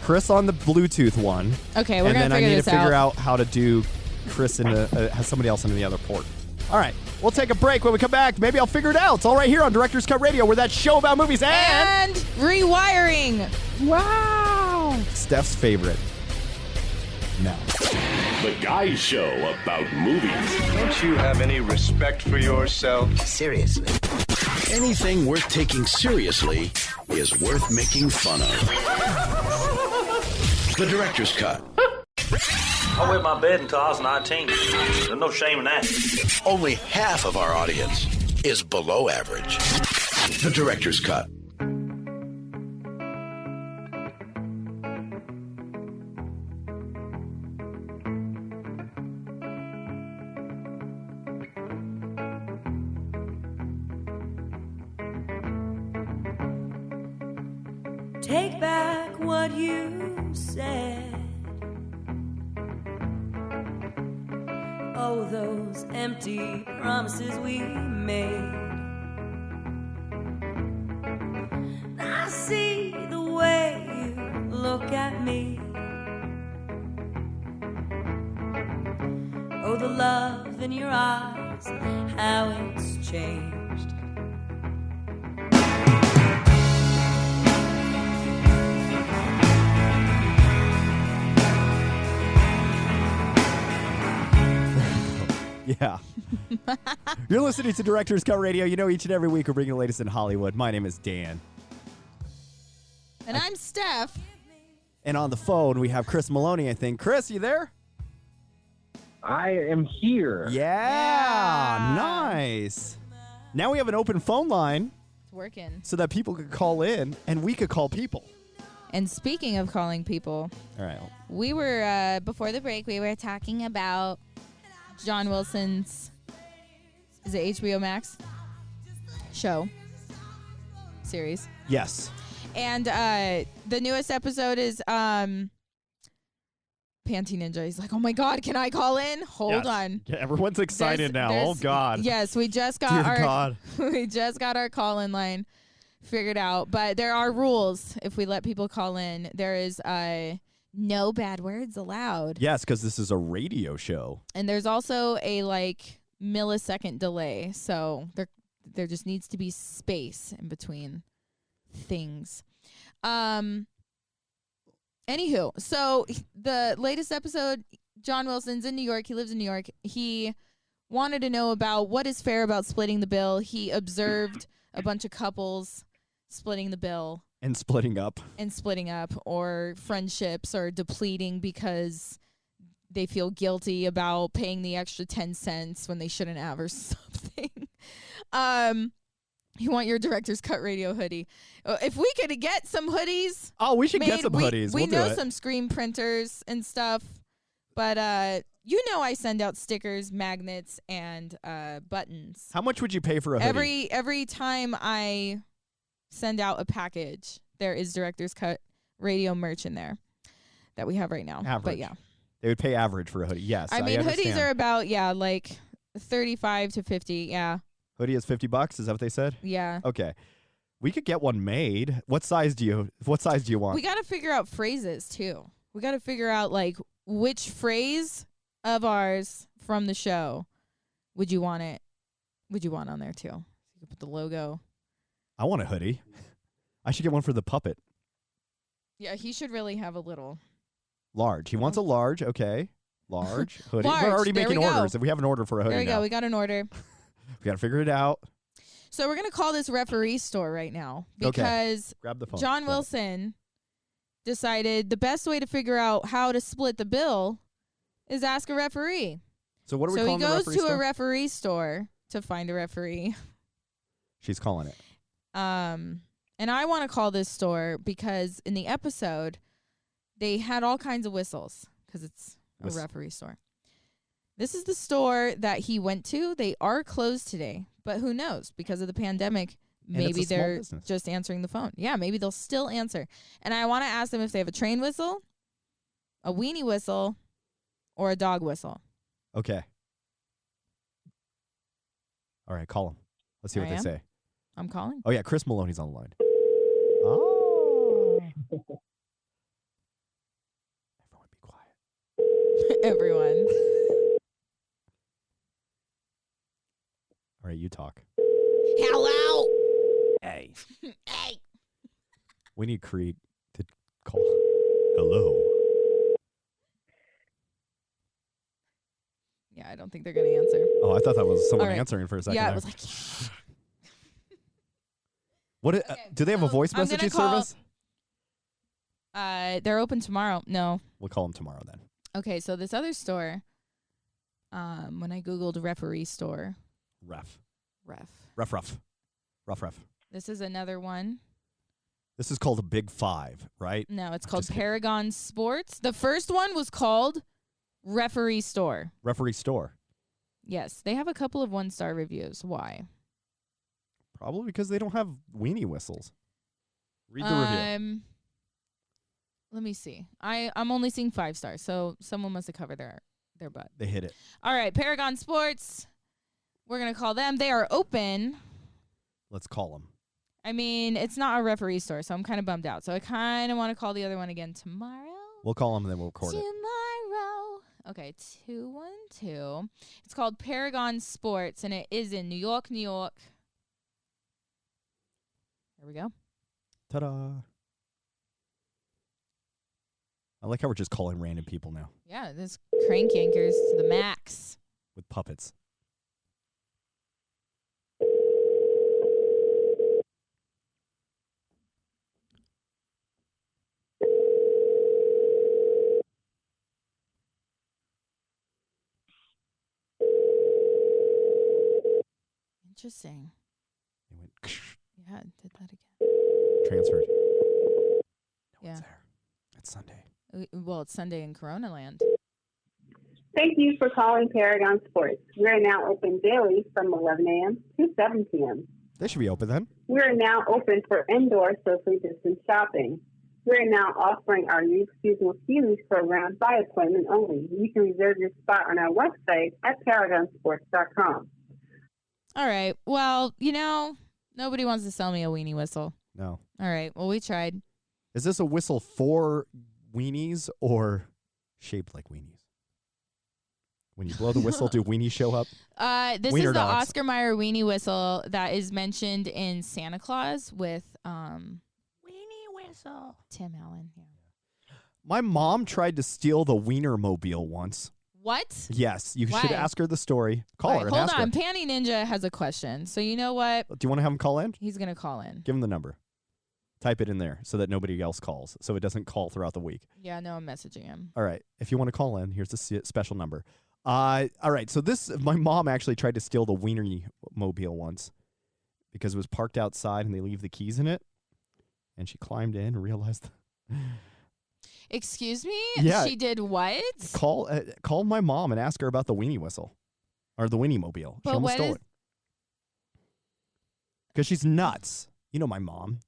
Chris on the Bluetooth one. Okay, we're going to figure this out. And then I need to figure out how to do Chris has somebody else in the other port. All right. We'll take a break. When we come back, maybe I'll figure it out. It's all right here on Director's Cut Radio. We're that show about movies and rewiring. Wow. Steph's favorite. Now. The Guy Show about movies. Don't you have any respect for yourself? Seriously. Anything worth taking seriously is worth making fun of. The Director's Cut. I wet my bed until I was 19. There's no shame in that. Only half of our audience is below average. The Director's Cut. Take back what you said. Oh, those empty promises we made. I see the way you look at me. Oh, the love in your eyes, how it's changed. Yeah. You're listening to Director's Cut Radio. You know, each and every week we're bringing the latest in Hollywood. My name is Dan. And I'm Steph. And on the phone, we have Chris Maloney, I think. Chris, you there? I am here. Yeah. Nice. Now we have an open phone line. It's working. So that people could call in and we could call people. And speaking of calling people, all right. We were, before the break, we were talking about John Wilson's, is it HBO Max? Show. Series. Yes. And the newest episode is Panty Ninja. He's like, oh my God, can I call in? Hold on. Yeah, everyone's excited now. Oh God. Yes, we just got we just got our call-in line figured out. But there are rules if we let people call in. There is no bad words allowed. Yes, because this is a radio show. And there's also a millisecond delay. So there just needs to be space in between things. Anywho, so the latest episode, John Wilson's in New York. He lives in New York. He wanted to know about what is fair about splitting the bill. He observed a bunch of couples splitting the bill. And splitting up. Or friendships are depleting because they feel guilty about paying the extra 10 cents when they shouldn't have or something. You want your Director's Cut Radio hoodie. If we could get some hoodies. Oh, we should get some hoodies. We we'll know do it. some screen printers and stuff. But I send out stickers, magnets, and buttons. How much would you pay for a hoodie? Every time I send out a package, there is Director's Cut Radio merch in there that we have right now. Average. But yeah. They would pay average for a hoodie. Yes. I mean, hoodies are about, 35 to 50. Yeah. Hoodie is $50. Is that what they said? Yeah. Okay. We could get one made. What size do you want? We got to figure out phrases too. We got to figure out which phrase of ours from the show would you want on there too? You could put the logo. I want a hoodie. I should get one for the puppet. Yeah, he should really have a little. Large. He wants a large. Okay. Large hoodie. Large. We're already There making we go. orders. If we have an order for a hoodie There we now. go. We got an order. We got to figure it out. So we're going to call this referee store right now because Grab the phone. John Wilson decided the best way to figure out how to split the bill is ask a referee. So what are we calling the referee store? So he goes to a referee store to find a referee. She's calling it. And I want to call this store because in the episode, they had all kinds of whistles because it's a referee store. This is the store that he went to. They are closed today, but who knows? Because of the pandemic, maybe they're just answering the phone. Yeah, maybe they'll still answer. And I want to ask them if they have a train whistle, a weenie whistle, or a dog whistle. Okay. All right, call them. Let's see what they say. I'm calling. Oh, yeah, Chris Maloney's on the line. Oh. Everyone be quiet. Everyone. All right, you talk. Hello. Hey. Hey. We need Creed to call. Hello. Yeah, I don't think they're going to answer. Oh, I thought that was someone answering for a second. Yeah, there. it was like... What? Do they have a voice messaging service? They're open tomorrow. No. We'll call them tomorrow then. Okay, so this other store, when I Googled referee store. Ref. Ref. This is another one. This is called a Big Five, right? No, it's called Paragon Sports. The first one was called Referee Store. Referee Store. Yes, they have a couple of 1-star reviews. Why? Probably because they don't have weenie whistles. Read the review. Let me see. I'm only seeing 5 stars, so someone must have covered their butt. They hit it. All right, Paragon Sports. We're going to call them. They are open. Let's call them. I mean, it's not a referee store, so I'm kind of bummed out. So I kind of want to call the other one again tomorrow. We'll call them and then we'll record it. Tomorrow. Okay, 212. It's called Paragon Sports, and it is in New York, New York. There we go. Ta-da. I like how we're just calling random people now. Yeah, this crank yankers to the max. With puppets. Interesting. It went yeah, it did that again. Transferred. No one's there. It's Sunday. Well, it's Sunday in Corona Land. Thank you for calling Paragon Sports. We're now open daily from 11 a.m. to 7 p.m. They should be open then. We're now open for indoor socially distanced shopping. We're now offering our youth seasonal ski lease program by appointment only. You can reserve your spot on our website at paragonsports.com. All right. Well, nobody wants to sell me a weenie whistle. No. All right. Well, we tried. Is this a whistle for weenies or shaped like weenies? When you blow the whistle, do weenies show up? This Wiener is the dogs. Oscar Mayer weenie whistle that is mentioned in Santa Claus with Weenie whistle. Tim Allen. Yeah. My mom tried to steal the Wiener Mobile once. What? Yes, you Why? should ask her the story. Call All her right, and hold ask on. her. Panty Ninja has a question. So you know what? Do you want to have him call in? He's going to call in. Give him the number. Type it in there so that nobody else calls, so it doesn't call throughout the week. Yeah, no, I'm messaging him. All right. If you want to call in, here's the special number. All right. So my mom actually tried to steal the Wiener Mobile once because it was parked outside and they leave the keys in it. And she climbed in and realized. Excuse me? Yeah. She did what? Call my mom and ask her about the weenie whistle or the Weenie Mobile. She almost stole it. Because she's nuts. You know my mom.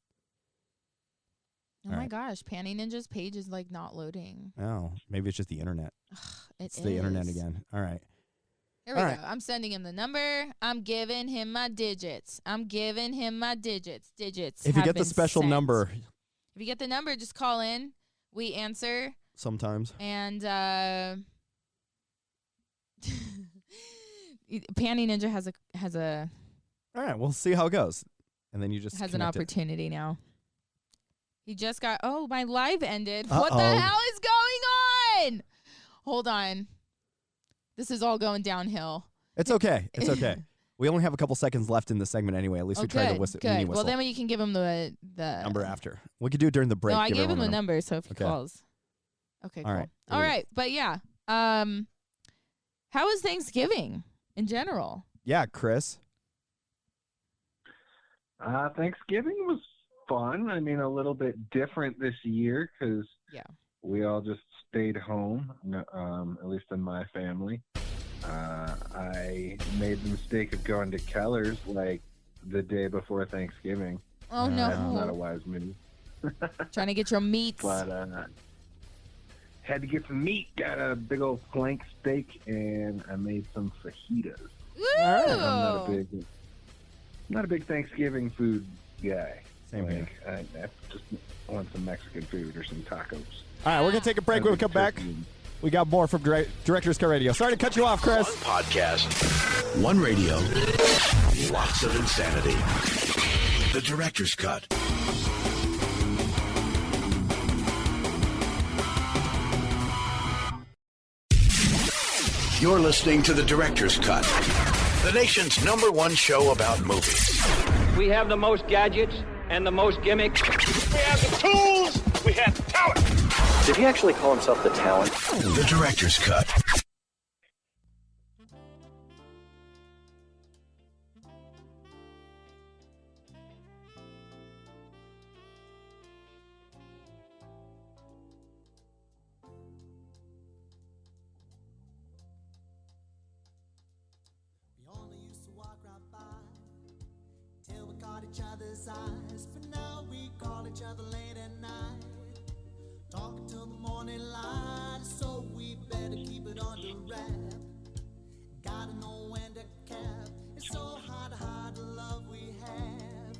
Oh my gosh, Panty Ninja's page is like not loading. Oh, maybe it's just the internet. It's the internet again. All right. Here we go. I'm sending him the number. I'm giving him my digits. Digits. If you get the special number. If you get the number, just call in. We answer. Sometimes. And Panty Ninja has a. All right, we'll see how it goes, and then you just has an connect it. opportunity now. He just got. Oh, my live ended. Uh-oh. What the hell is going on? Hold on. This is all going downhill. It's okay. It's okay. We only have a couple seconds left in the segment anyway. At least we tried to whistle. Good. Well, then you can give him the number after. We could do it during the break. No, I gave him the number, so if he calls. Okay, cool. All right. But yeah. How was Thanksgiving in general? Yeah, Chris. Thanksgiving was fun. I mean, a little bit different this year because we all just stayed home, at least in my family. I made the mistake of going to Keller's like the day before Thanksgiving. Oh, no. That's not a wise move. Trying to get your meats. But had to get some meat. Got a big old flank steak, and I made some fajitas. Ooh. I'm not a big Thanksgiving food guy. Same here. I just want some Mexican food or some tacos. All right, we're going to take a break. When we come back, we got more from Director's Cut Radio. Sorry to cut you off, Chris. One podcast, one radio, lots of insanity. The Director's Cut. You're listening to The Director's Cut, the nation's #1 show about movies. We have the most gadgets and the most gimmicks. We have the tools. We have the talent. Did he actually call himself the Talent? The Director's Cut. Each other's eyes, but now we call each other late at night, talking till the morning light, so we better keep it under wrap. Gotta know when to cap. It's so hard to hide the love we have,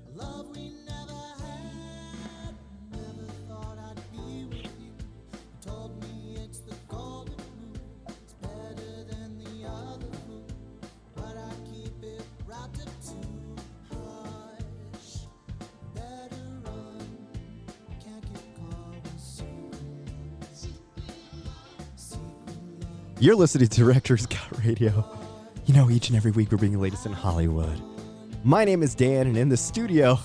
a love we never had. Never thought I'd be with you. You told me it's the golden rule, it's better than the other rule, but I keep it wrapped up too. You're listening to Director's Cut Radio. You know, each and every week we're bringing the latest in Hollywood. My name is Dan, and in the studio,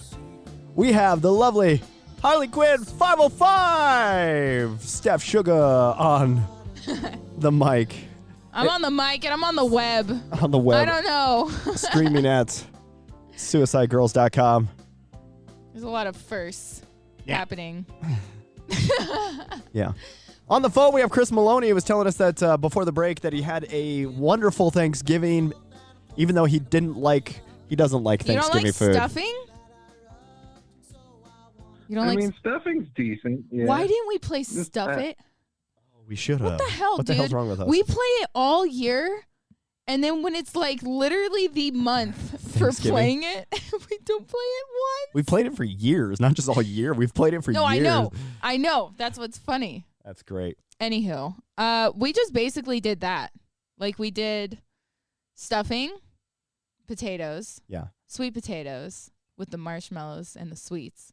we have the lovely Harley Quinn 505. Steph Sugar on the mic. I'm on the mic, and I'm on the web. On the web. I don't know. Streaming at suicidegirls.com. There's a lot of firsts happening. Yeah. On the phone, we have Chris Maloney, who was telling us that before the break that he had a wonderful Thanksgiving, even though he doesn't like Thanksgiving food. Stuffing? You don't I like mean, stuffing's decent. Yeah. Why didn't we play Stuff It? We should have. What the hell, What dude? the hell's wrong with us? We play it all year, and then when it's like literally the month for playing it, we don't play it once. We played it for years, not just all year. We've played it for years. No, I know. That's what's funny. That's great. Anywho, we just basically did that. Like, we did stuffing, potatoes, sweet potatoes with the marshmallows and the sweets,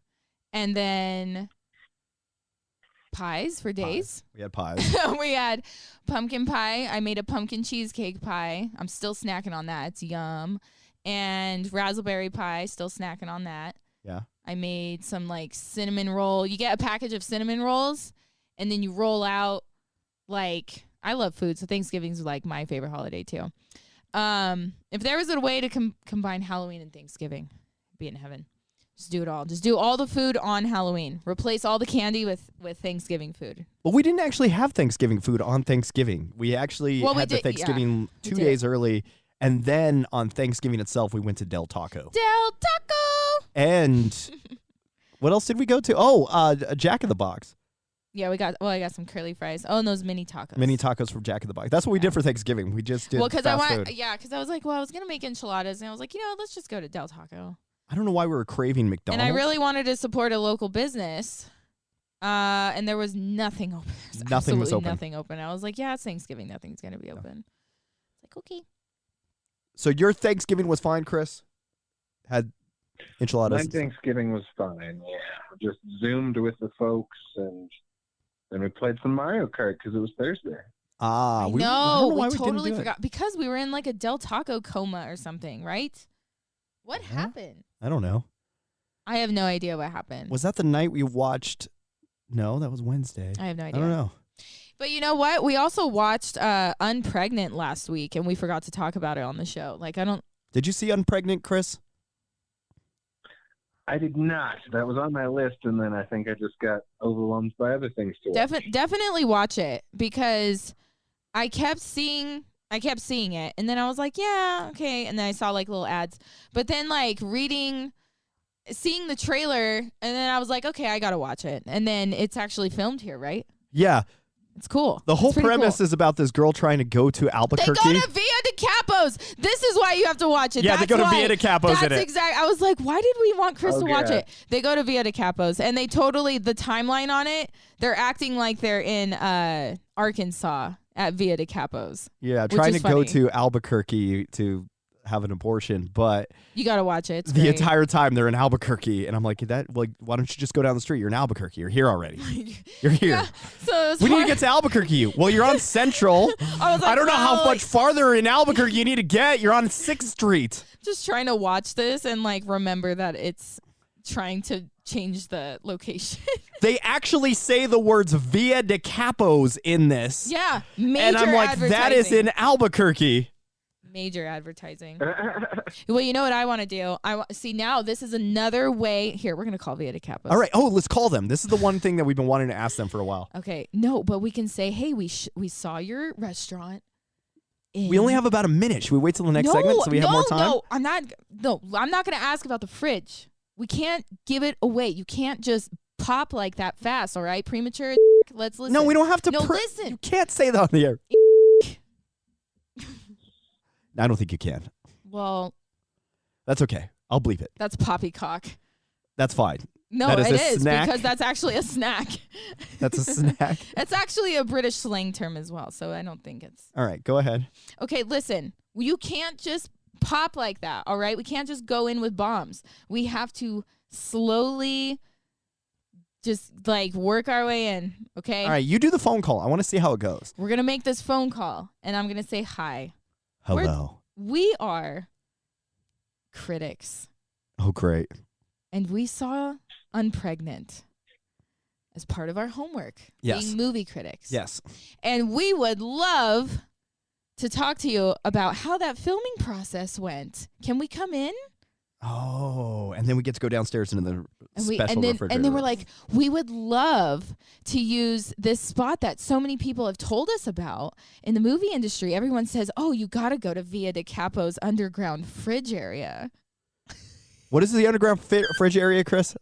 and then pies for days. We had pies. We had pumpkin pie. I made a pumpkin cheesecake pie. I'm still snacking on that. It's yum. And raspberry pie, still snacking on that. Yeah. I made some like cinnamon roll. You get a package of cinnamon rolls, and then you roll out like, I love food, so Thanksgiving's like my favorite holiday too. If there was a way to combine Halloween and Thanksgiving, I'd be in heaven. Just do it all. Just do all the food on Halloween. Replace all the candy with Thanksgiving food. Well, we didn't actually have Thanksgiving food on Thanksgiving. We actually had the Thanksgiving 2 days early, and then on Thanksgiving itself, we went to Del Taco. Del Taco! And what else did we go to? Oh, Jack in the Box. Yeah, I got some curly fries. Oh, and those mini tacos. Mini tacos from Jack in the Box. That's what we did for Thanksgiving. We just did because fast food. because I was like, well, I was gonna make enchiladas, and I was like, let's just go to Del Taco. I don't know why we were craving McDonald's. And I really wanted to support a local business, and there was nothing open. Nothing was open. Nothing open. I was like, yeah, it's Thanksgiving. Nothing's gonna be open. It's like, okay. So your Thanksgiving was fine, Chris? Had enchiladas? My Thanksgiving was fine. Yeah, just Zoomed with the folks, and then we played some Mario Kart because it was Thursday. We totally forgot because we were in like a Del Taco coma or something, right? What happened? I don't know. I have no idea what happened. Was that the night we watched? No, that was Wednesday. I have no idea. I don't know. But you know what? We also watched Unpregnant last week, and we forgot to talk about it on the show. Like, I don't. Did you see Unpregnant, Chris? I did not. That was on my list, and then I think I just got overwhelmed by other things to watch. Definitely watch it because I kept seeing I kept seeing it. And then I was like, yeah, okay. And then I saw like little ads. But then like seeing the trailer, and then I was like, okay, I got to watch it. And then it's actually filmed here, right? Yeah. It's cool. The whole It's pretty premise cool. is about this girl trying to go to Albuquerque. They go to Via de Capos. This is why you have to watch it. Yeah, That's they go to why. Via de Capos in That's it. exact. I was like, why did we want Chris to watch yeah. it? They go to Via de Capos, and they totally, the timeline on it, they're acting like they're in Arkansas at Via de Capos. Yeah, which trying is to go funny. to Albuquerque to have an abortion, but You got to watch it. It's the great. entire time they're in Albuquerque, and I'm like, why don't you just go down the street? You're in Albuquerque. You're here already. You're here. Yeah, so it was We need to hard. get to Albuquerque. Well, you're on Central. I was like, I don't know how well, much farther in Albuquerque you need to get. You're on 6th Street. Just trying to watch this and like remember that it's trying to change the location. They actually say the words Via de Capos in this. Yeah, major And I'm like, that is in Albuquerque. Major advertising. Well, you know what I want to do? See, now this is another way. Here, we're going to call Via de Capos. All right. Oh, let's call them. This is the one thing that we've been wanting to ask them for a while. Okay. No, but we can say, hey, we saw your restaurant. We only have about a minute. Should we wait till the next segment so we have more time? No, I'm not going to ask about the fridge. We can't give it away. You can't just pop like that fast, all right? Premature. Let's listen. No, we don't have to. No, listen. You can't say that on the air. I don't think you can. Well, That's okay. I'll bleep it. that's poppycock. That's fine. No, That is it a is snack? because that's actually a snack. That's a snack. It's actually a British slang term as well, so I don't think it's... All right, go ahead. Okay, listen. You can't just pop like that, all right? We can't just go in with bombs. We have to slowly just, like, work our way in, okay? All right, you do the phone call. I want to see how it goes. We're going to make this phone call, and I'm going to say hi. Hello. We are critics, Oh, great. and we saw Unpregnant as part of our homework, Yes. being movie critics. Yes. And we would love to talk to you about how that filming process went. Can we come in? Oh, and then we get to go downstairs into the special refrigerator. And then we're like, we would love to use this spot that so many people have told us about in the movie industry. Everyone says, oh, you got to go to Via de Capo's underground fridge area. What is the underground fridge area, Chris?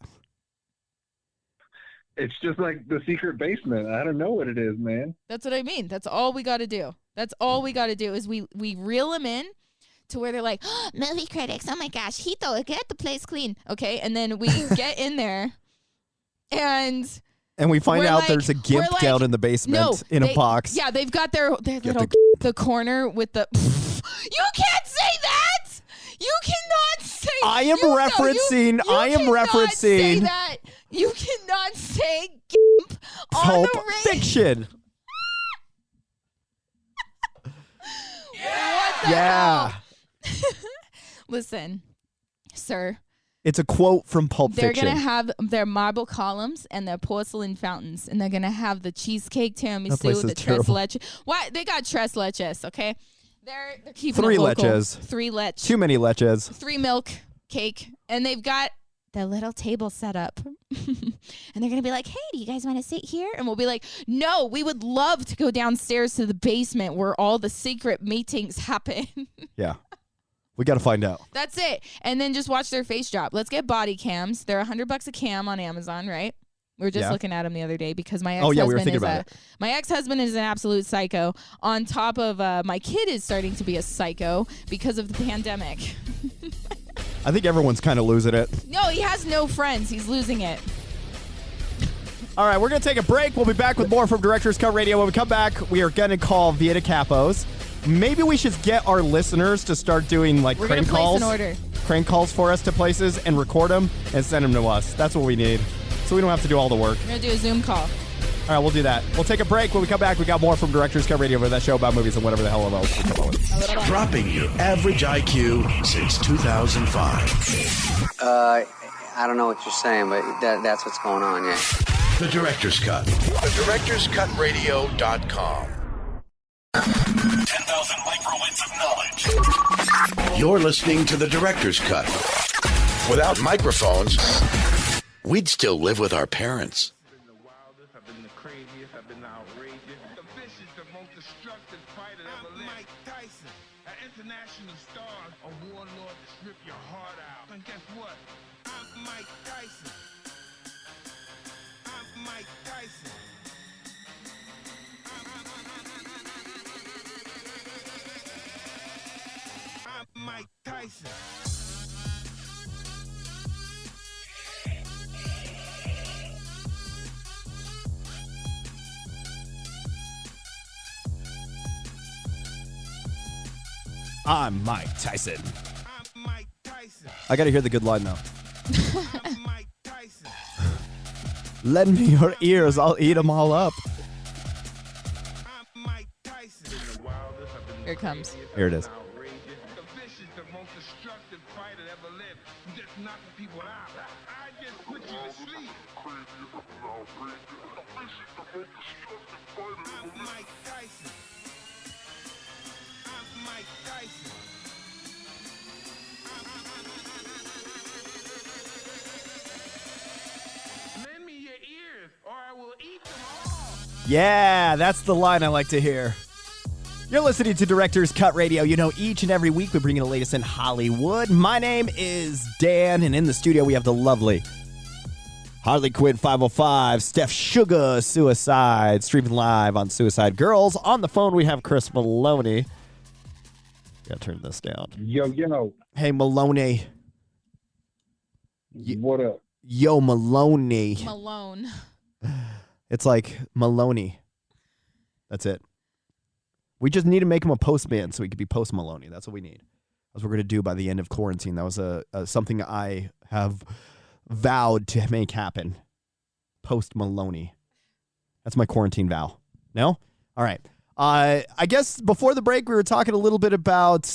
It's just like the secret basement. I don't know what it is, man. That's what I mean. That's all we got to do. That's all we got to do is we reel them in to where they're like, oh, movie critics, oh my gosh, Hito, get the place clean. Okay, and then we get in there and we find we're out like- there's a gimp we're like, down in the basement in a box. Yeah, they've got their little the corner with the you can't say that. You cannot say I am you know, referencing. you I am cannot say referencing that. You cannot say gimp on Pulp the radio. Fiction. What the Yeah. hell? Listen, sir. It's a quote from Pulp They're Fiction. going to have their marble columns and their porcelain fountains, and they're going to have the cheesecake place tiramisu, is the tres terrible. leche. Why? They got tres leches, okay? They're keeping 3 it local. leches. 3 lech. Too many leches. 3 milk cake, and they've got the little table set up. And they're going to be like, hey, do you guys want to sit here? And we'll be like, no, we would love to go downstairs to the basement where all the secret meetings happen. Yeah. We got to find out. That's it. And then just watch their face drop. Let's get body cams. They're $100 a cam on Amazon, right? We were just Yeah. looking at them the other day because my Oh, ex-husband yeah, we were thinking is about it. my ex-husband is an absolute psycho. On top of my kid is starting to be a psycho because of the pandemic. I think everyone's kind of losing it. No, he has no friends. He's losing it. All right, we're going to take a break. We'll be back with more from Director's Cut Radio. When we come back, we are going to call Via de Capos. Maybe we should get our listeners to start doing like We're crane gonna place calls. an order. Crane calls for us to places and record them and send them to us. That's what we need. So we don't have to do all the work. We're going to do a Zoom call. All right, we'll do that. We'll take a break. When we come back, we got more from Director's Cut Radio for that show about movies and whatever the hell else we come up with. Dropping your average IQ since 2005. I don't know what you're saying, but that's what's going on, yeah. The Director's Cut. TheDirector'sCutRadio.com. 10,000 microwinds of knowledge. You're listening to The Director's Cut. Without microphones, we'd still live with our parents. I've been the craziest. I've been outrageous. The vicious, the most destructive fighter ever lived. Mike Tyson, an international star, a warlord to strip your heart out. And guess what? I'm Mike Tyson. I'm Mike Tyson. I'm Mike Tyson. I'm Mike Tyson. I'm Mike Tyson. I got to hear the good line, though. I'm Mike Tyson. Lend me your ears. I'll eat them all up. I'm Mike Tyson. Here it comes. Here it is. The vicious, the most destructive fighter ever lived. You just knocking people out. I just put you to sleep. I'm Mike Tyson. I'm Mike Tyson. Lend me your ears, or I will eat them all. Yeah, that's the line I like to hear. You're listening to Director's Cut Radio. You know, each and every week we bring you the latest in Hollywood. My name is Dan, and in the studio we have the lovely Harley Quinn 505, Steph Sugar, Suicide, streaming live on Suicide Girls. On the phone we have Chris Maloney. Gotta turn this down. Yo. Hey, Maloney. What up? Yo, Maloney. Malone. It's like Maloney. That's it. We just need to make him a postman so he could be Post Maloney. That's what we need. That's what we're going to do by the end of quarantine. That was something I have vowed to make happen. Post Maloney. That's my quarantine vow. No? All right. I guess before the break, we were talking a little bit about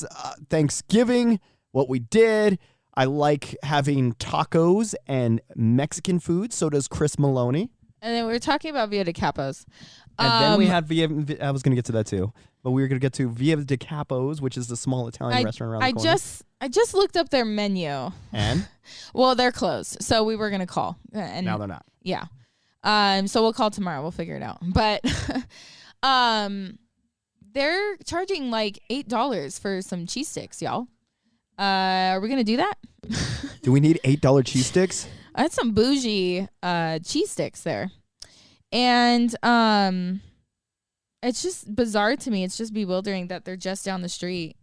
Thanksgiving, what we did. I like having tacos and Mexican food. So does Chris Maloney. And then we were talking about Via de Capos. And then we had I was going to get to that too. But we were going to get to Via de Capos, which is the small Italian restaurant around the corner. I just looked up their menu. And? Well, they're closed. So we were going to call. And now they're not. Yeah. So we'll call tomorrow. We'll figure it out. But they're charging like $8 for some cheese sticks, y'all. Are we going to do that? Do we need $8 cheese sticks? I had some bougie cheese sticks there. And it's just bizarre to me. It's just bewildering that they're just down the street.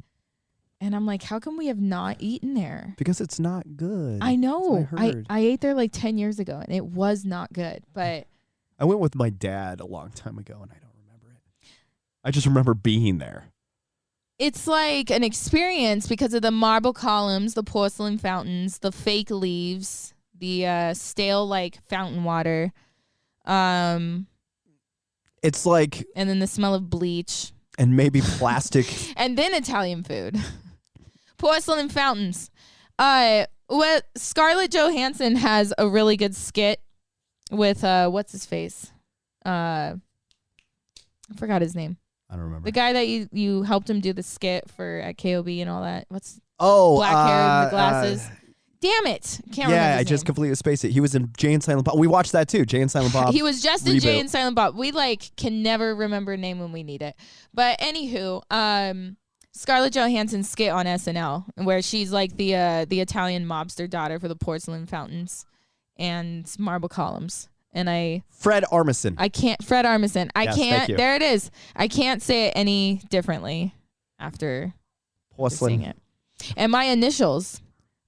And I'm like, how come we have not eaten there? Because it's not good. I know. I ate there like 10 years ago, and it was not good. But I went with my dad a long time ago, and I don't remember it. I just remember being there. It's like an experience because of the marble columns, the porcelain fountains, the fake leaves, the stale like fountain water. It's like, and then the smell of bleach, and maybe plastic, and then Italian food, porcelain fountains. What Scarlett Johansson has a really good skit with what's his face? I forgot his name. I don't remember. The guy that you helped him do the skit for at KOB and all that. What's black hair and the glasses? Damn it. Can't remember Yeah, I his just name. completely spaced it. He was in Jay and Silent Bob. We watched that too. Jay and Silent Bob. He was just in reboot. Jay and Silent Bob. We can never remember a name when we need it. But anywho, Scarlett Johansson's skit on SNL where she's like the Italian mobster daughter for the porcelain fountains and marble columns. And Fred Armisen. Fred Armisen. Yes, thank you. There it is. I can't say it any differently after seeing it. And my initials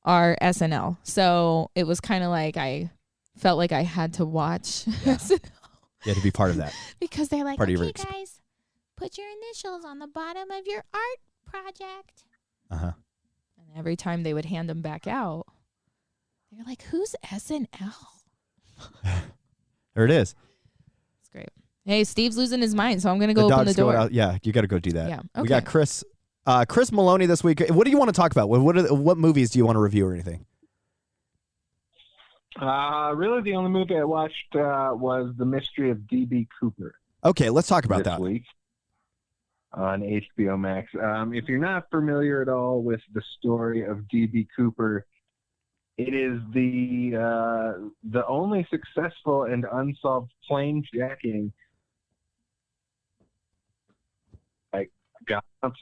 are SNL. So it was kind of like I felt like I had to watch SNL. You had to be part of that. Because they're like, okay, guys, put your initials on the bottom of your art project. Uh-huh. And every time they would hand them back out, they're like, who's SNL? There it is. It's great. Hey, Steve's losing his mind, so I'm going to go open the door. Out. Yeah, you got to go do that. Yeah. We Okay. got Chris Maloney this week. What do you want to talk about? What movies do you want to review or anything? Really, the only movie I watched was The Mystery of D.B. Cooper. Okay, let's talk about that. This week on HBO Max. If you're not familiar at all with the story of D.B. Cooper, It is the only successful and unsolved plane jacking. Like, got on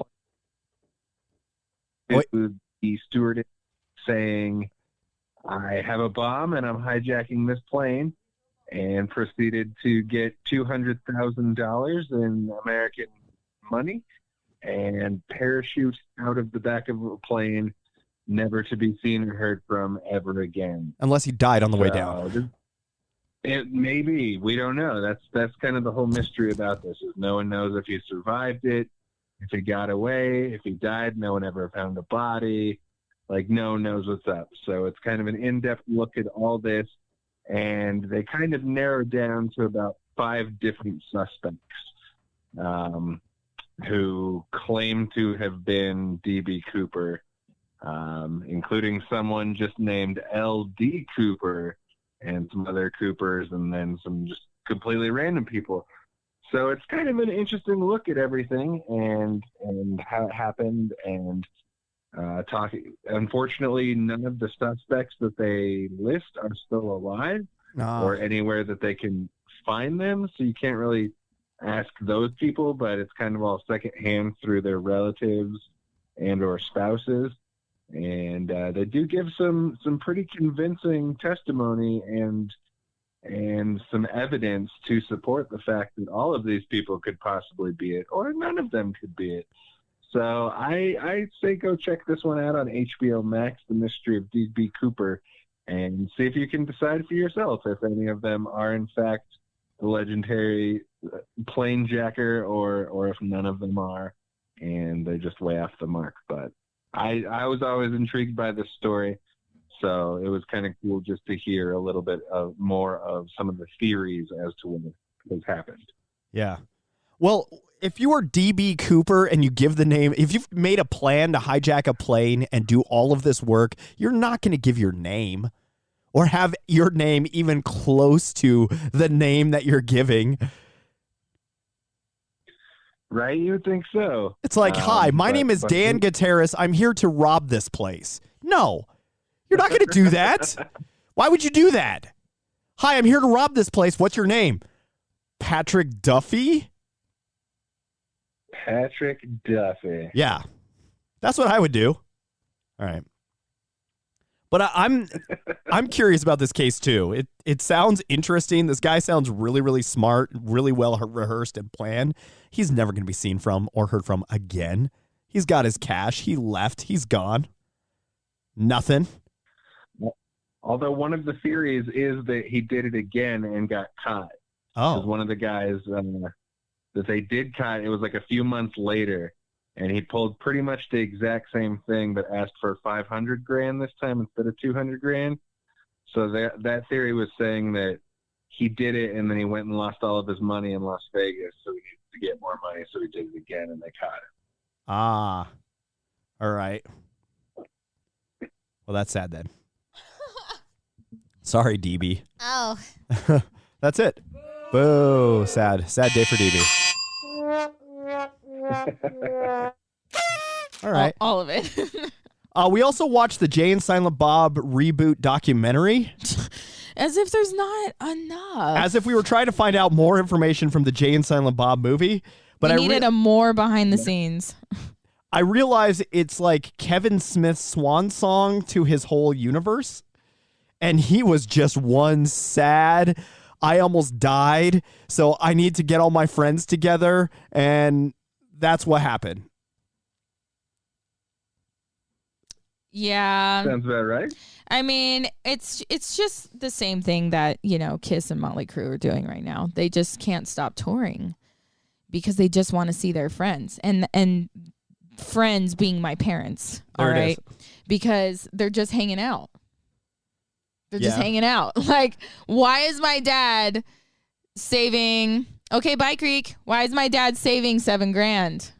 a plane to the stewardess saying, "I have a bomb and I'm hijacking this plane," and proceeded to get $200,000 in American money and parachute out of the back of a plane, never to be seen or heard from ever again. Unless he died on the way down. It may be. We don't know. That's kind of the whole mystery about this. Is no one knows if he survived it, if he got away, if he died. No one ever found a body. Like, no one knows what's up. So it's kind of an in-depth look at all this, and they kind of narrowed down to about 5 different suspects who claim to have been D.B. Cooper, including someone just named L.D. Cooper and some other Coopers, and then some just completely random people. So it's kind of an interesting look at everything and how it happened, and talking. Unfortunately, none of the suspects that they list are still alive or anywhere that they can find them, so you can't really ask those people, but it's kind of all secondhand through their relatives and or spouses. And they do give some pretty convincing testimony and some evidence to support the fact that all of these people could possibly be it, or none of them could be it. So I say go check this one out on HBO Max, The Mystery of D.B. Cooper, and see if you can decide for yourself if any of them are in fact the legendary plane jacker, or if none of them are, and they're just way off the mark. But I was always intrigued by this story, so it was kind of cool just to hear a little bit more of some of the theories as to what has happened. Yeah. Well, if you are D.B. Cooper and you give the name, if you've made a plan to hijack a plane and do all of this work, you're not going to give your name or have your name even close to the name that you're giving. Right? You would think so. It's like, hi, my name is Dan Gutierrez. I'm here to rob this place. No, you're not going to do that. Why would you do that? Hi, I'm here to rob this place. What's your name? Patrick Duffy? Patrick Duffy. Yeah, that's what I would do. All right. But I'm curious about this case too. It sounds interesting. This guy sounds really, really smart, really well rehearsed and planned. He's never going to be seen from or heard from again. He's got his cash. He left. He's gone. Nothing. Although one of the theories is that he did it again and got caught. Oh. One of the guys that they did caught, it was like a few months later, and he pulled pretty much the exact same thing, but asked for $500,000 this time instead of $200,000. So that theory was saying that he did it, and then he went and lost all of his money in Las Vegas, so he needed to get more money, so he did it again, and they caught him. Ah, all right. Well, that's sad then. Sorry, DB. Oh. That's it. Boo. Sad. Sad day for DB. All right. All of it. We also watched the Jay and Silent Bob reboot documentary. As if there's not enough. As if we were trying to find out more information from the Jay and Silent Bob movie. But we needed a more behind the scenes. I realize it's like Kevin Smith's swan song to his whole universe. And he was just one sad, I almost died, so I need to get all my friends together. And that's what happened. Yeah. Sounds about right. I mean, it's just the same thing that, Kiss and Motley Crue are doing right now. They just can't stop touring because they just want to see their friends. And friends being my parents, all right? Because they're just hanging out. They're just hanging out. Like, why is my dad saving... Okay, bye, Creek. Why is my dad saving $7,000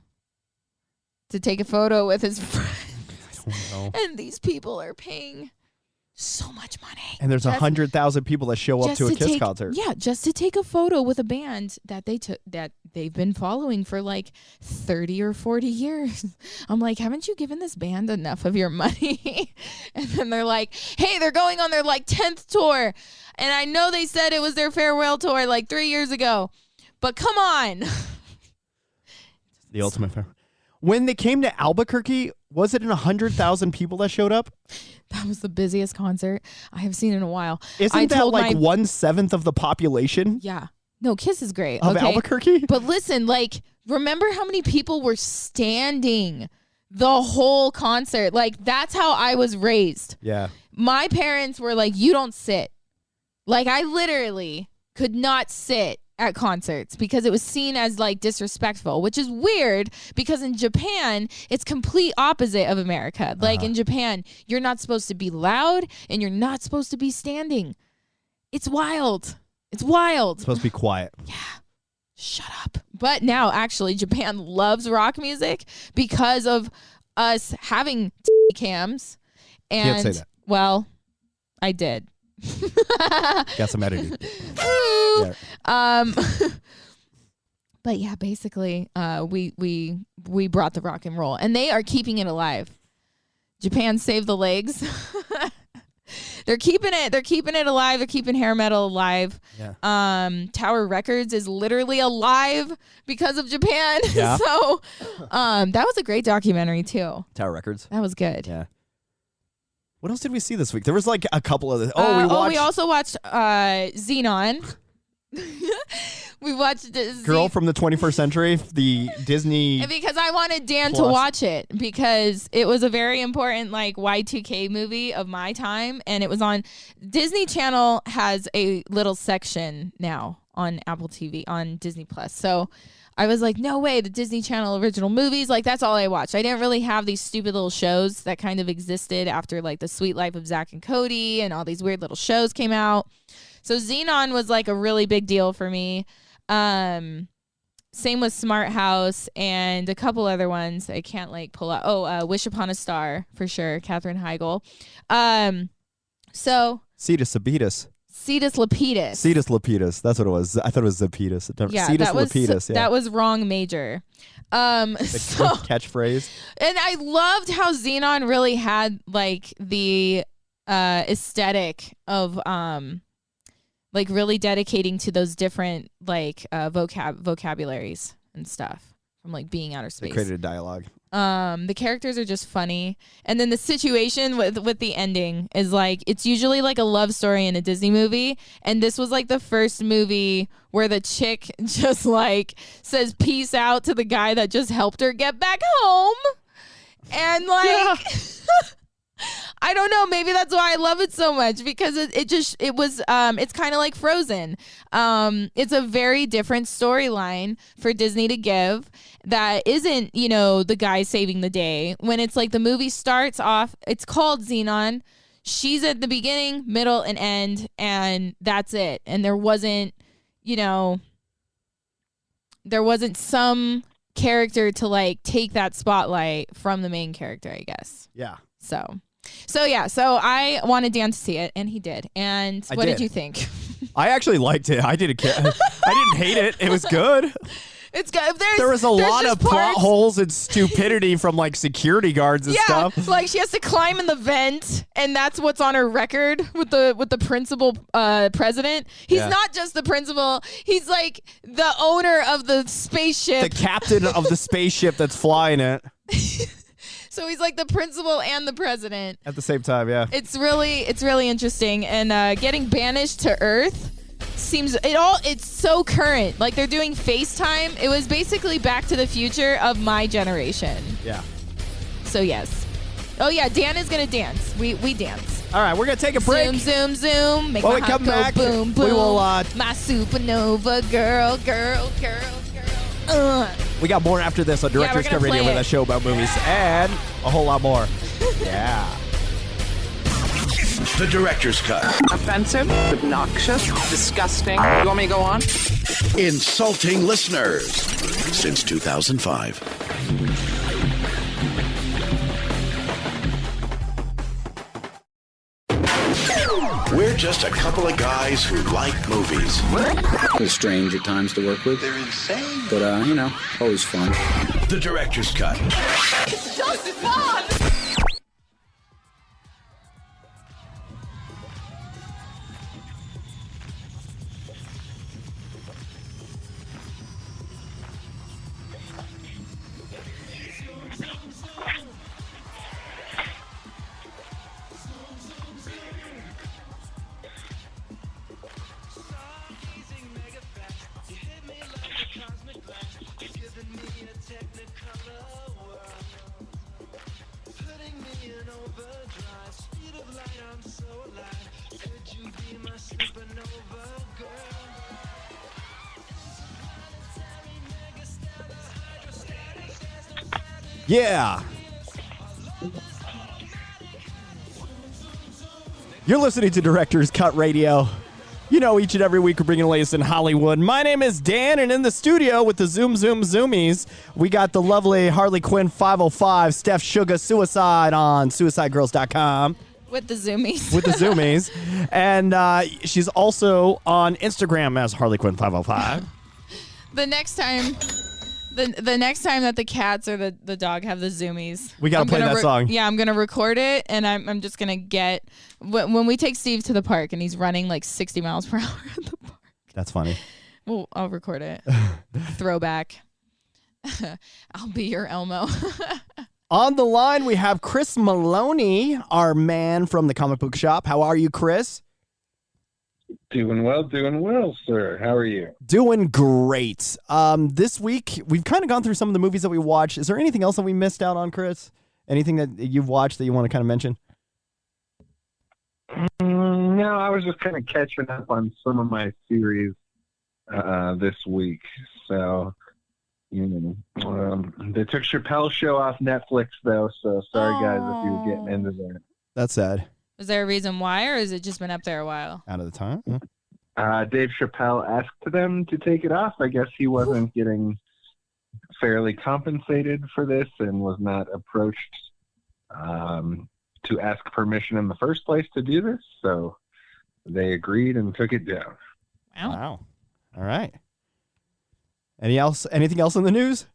to take a photo with his friends? I don't know. And these people are paying So much money. And there's 100,000 people that show up to a Kiss concert. Yeah, just to take a photo with a band that they've been following for like 30 or 40 years. I'm like, haven't you given this band enough of your money? And then they're like, hey, they're going on their like 10th tour. And I know they said it was their farewell tour like 3 years ago, but come on. The ultimate farewell. When they came to Albuquerque, was it 100,000 people that showed up? That was the busiest concert I have seen in a while. Isn't that like 1/7 of the population? Yeah. No, Kiss is great. Of Albuquerque? But listen, like, remember how many people were standing the whole concert? Like, that's how I was raised. Yeah. My parents were like, you don't sit. Like, I literally could not sit at concerts because it was seen as like disrespectful, which is weird because in Japan it's complete opposite of America. Like in Japan, you're not supposed to be loud and you're not supposed to be standing. It's wild. It's wild. It's supposed to be quiet. Yeah. Shut up. But now actually Japan loves rock music because of us having cams. And Can't say that. Well, I did. Got some editing. Yeah. But yeah, basically, we brought the rock and roll, and they are keeping it alive. Japan saved the legs. They're keeping it. They're keeping it alive. They're keeping hair metal alive. Yeah. Tower Records is literally alive because of Japan. Yeah. So, that was a great documentary too. Tower Records. That was good. Yeah. What else did we see this week? There was like a couple of. We also watched Xenon. We watched Girl from the 21st Century, the Disney. Because I wanted Dan Plus. to watch it because it was a very important like Y2K movie of my time, and it was on Disney Channel. Has a little section now on Apple TV on Disney Plus. So I was like, no way, the Disney Channel original movies, like that's all I watched. I didn't really have these stupid little shows that kind of existed after like The Sweet Life of Zack and Cody and all these weird little shows came out. So Xenon was like a really big deal for me. Same with Smart House and a couple other ones I can't like pull out. Wish Upon a Star for sure, Katherine Heigl. So Cetus Lapidus. Cetus Lapidus. Cetus Lapidus. That's what it was. I thought it was Zapidus. Yeah, Cetus that was Lapidus. Yeah. that was wrong major. So Catchphrase. and I loved how Xenon really had like the aesthetic of like really dedicating to those different like vocabularies and stuff from like being outer space. They created a dialogue. The characters are just funny, and then the situation with the ending is like it's usually like a love story in a Disney movie, and this was like the first movie where the chick just like says peace out to the guy that just helped her get back home, and like I don't know, maybe that's why I love it so much because it was it's kind of like Frozen. It's a very different storyline for Disney to give that isn't, you know, the guy saving the day. When it's like the movie starts off, it's called Xenon. She's at the beginning, middle, and end, and that's it. And there wasn't, you know, there wasn't some character to like take that spotlight from the main character, I guess. Yeah. So I wanted Dan to see it, and he did. And what did you think? I actually liked it. I didn't care. I didn't hate it. It was good. It's good. There was a lot of plot holes and stupidity from like security guards and stuff. Like she has to climb in the vent, and that's what's on her record with the principal president. He's not just the principal; he's like the owner of the spaceship, the captain of the spaceship that's flying it. So he's like the principal and the president at the same time. Yeah, it's really interesting, and getting banished to Earth. It's so current. Like they're doing FaceTime. It was basically Back to the Future of my generation. Yeah. So yes. Oh yeah, Dan is gonna dance. We dance. All right, we're gonna take a break. Zoom, zoom, zoom. Make when my we come heart back, go boom, boom. we will. My supernova girl. We got more after this on Director's Cut Radio with a show about movies and a whole lot more. Yeah. The Director's Cut. Offensive, obnoxious, disgusting. You want me to go on? Insulting listeners since 2005. They're just a couple of guys who like movies. It's strange at times to work with. They're insane. But, always fun. The Director's Cut. It's just fun! Yeah. You're listening to Director's Cut Radio. You know, each and every week we're bringing the latest in Hollywood. My name is Dan, and in the studio with the Zoomies, we got the lovely Harley Quinn 505, Steph Sugar Suicide on suicidegirls.com. With the Zoomies. With the Zoomies. And she's also on Instagram as Harley Quinn 505. The next time... The next time that the cats or the dog have the Zoomies, we gotta play that song. Yeah, I'm gonna record it, and I'm just gonna get when we take Steve to the park and he's running like 60 miles per hour at the park. That's funny. Well, I'll record it. Throwback. I'll be your Elmo. On the line, we have Chris Maloney, our man from the comic book shop. How are you, Chris? Doing well, sir. How are you? Doing great. This week, we've kind of gone through some of the movies that we watched. Is there anything else that we missed out on, Chris? Anything that you've watched that you want to kind of mention? No, I was just kind of catching up on some of my series this week. So, they took Chappelle's Show off Netflix, though. So sorry, guys, if you were getting into that. That's sad. Is there a reason why, or has it just been up there a while? Out of the time? Dave Chappelle asked them to take it off. I guess he wasn't getting fairly compensated for this and was not approached to ask permission in the first place to do this. So they agreed and took it down. Wow. All right. Anything else in the news?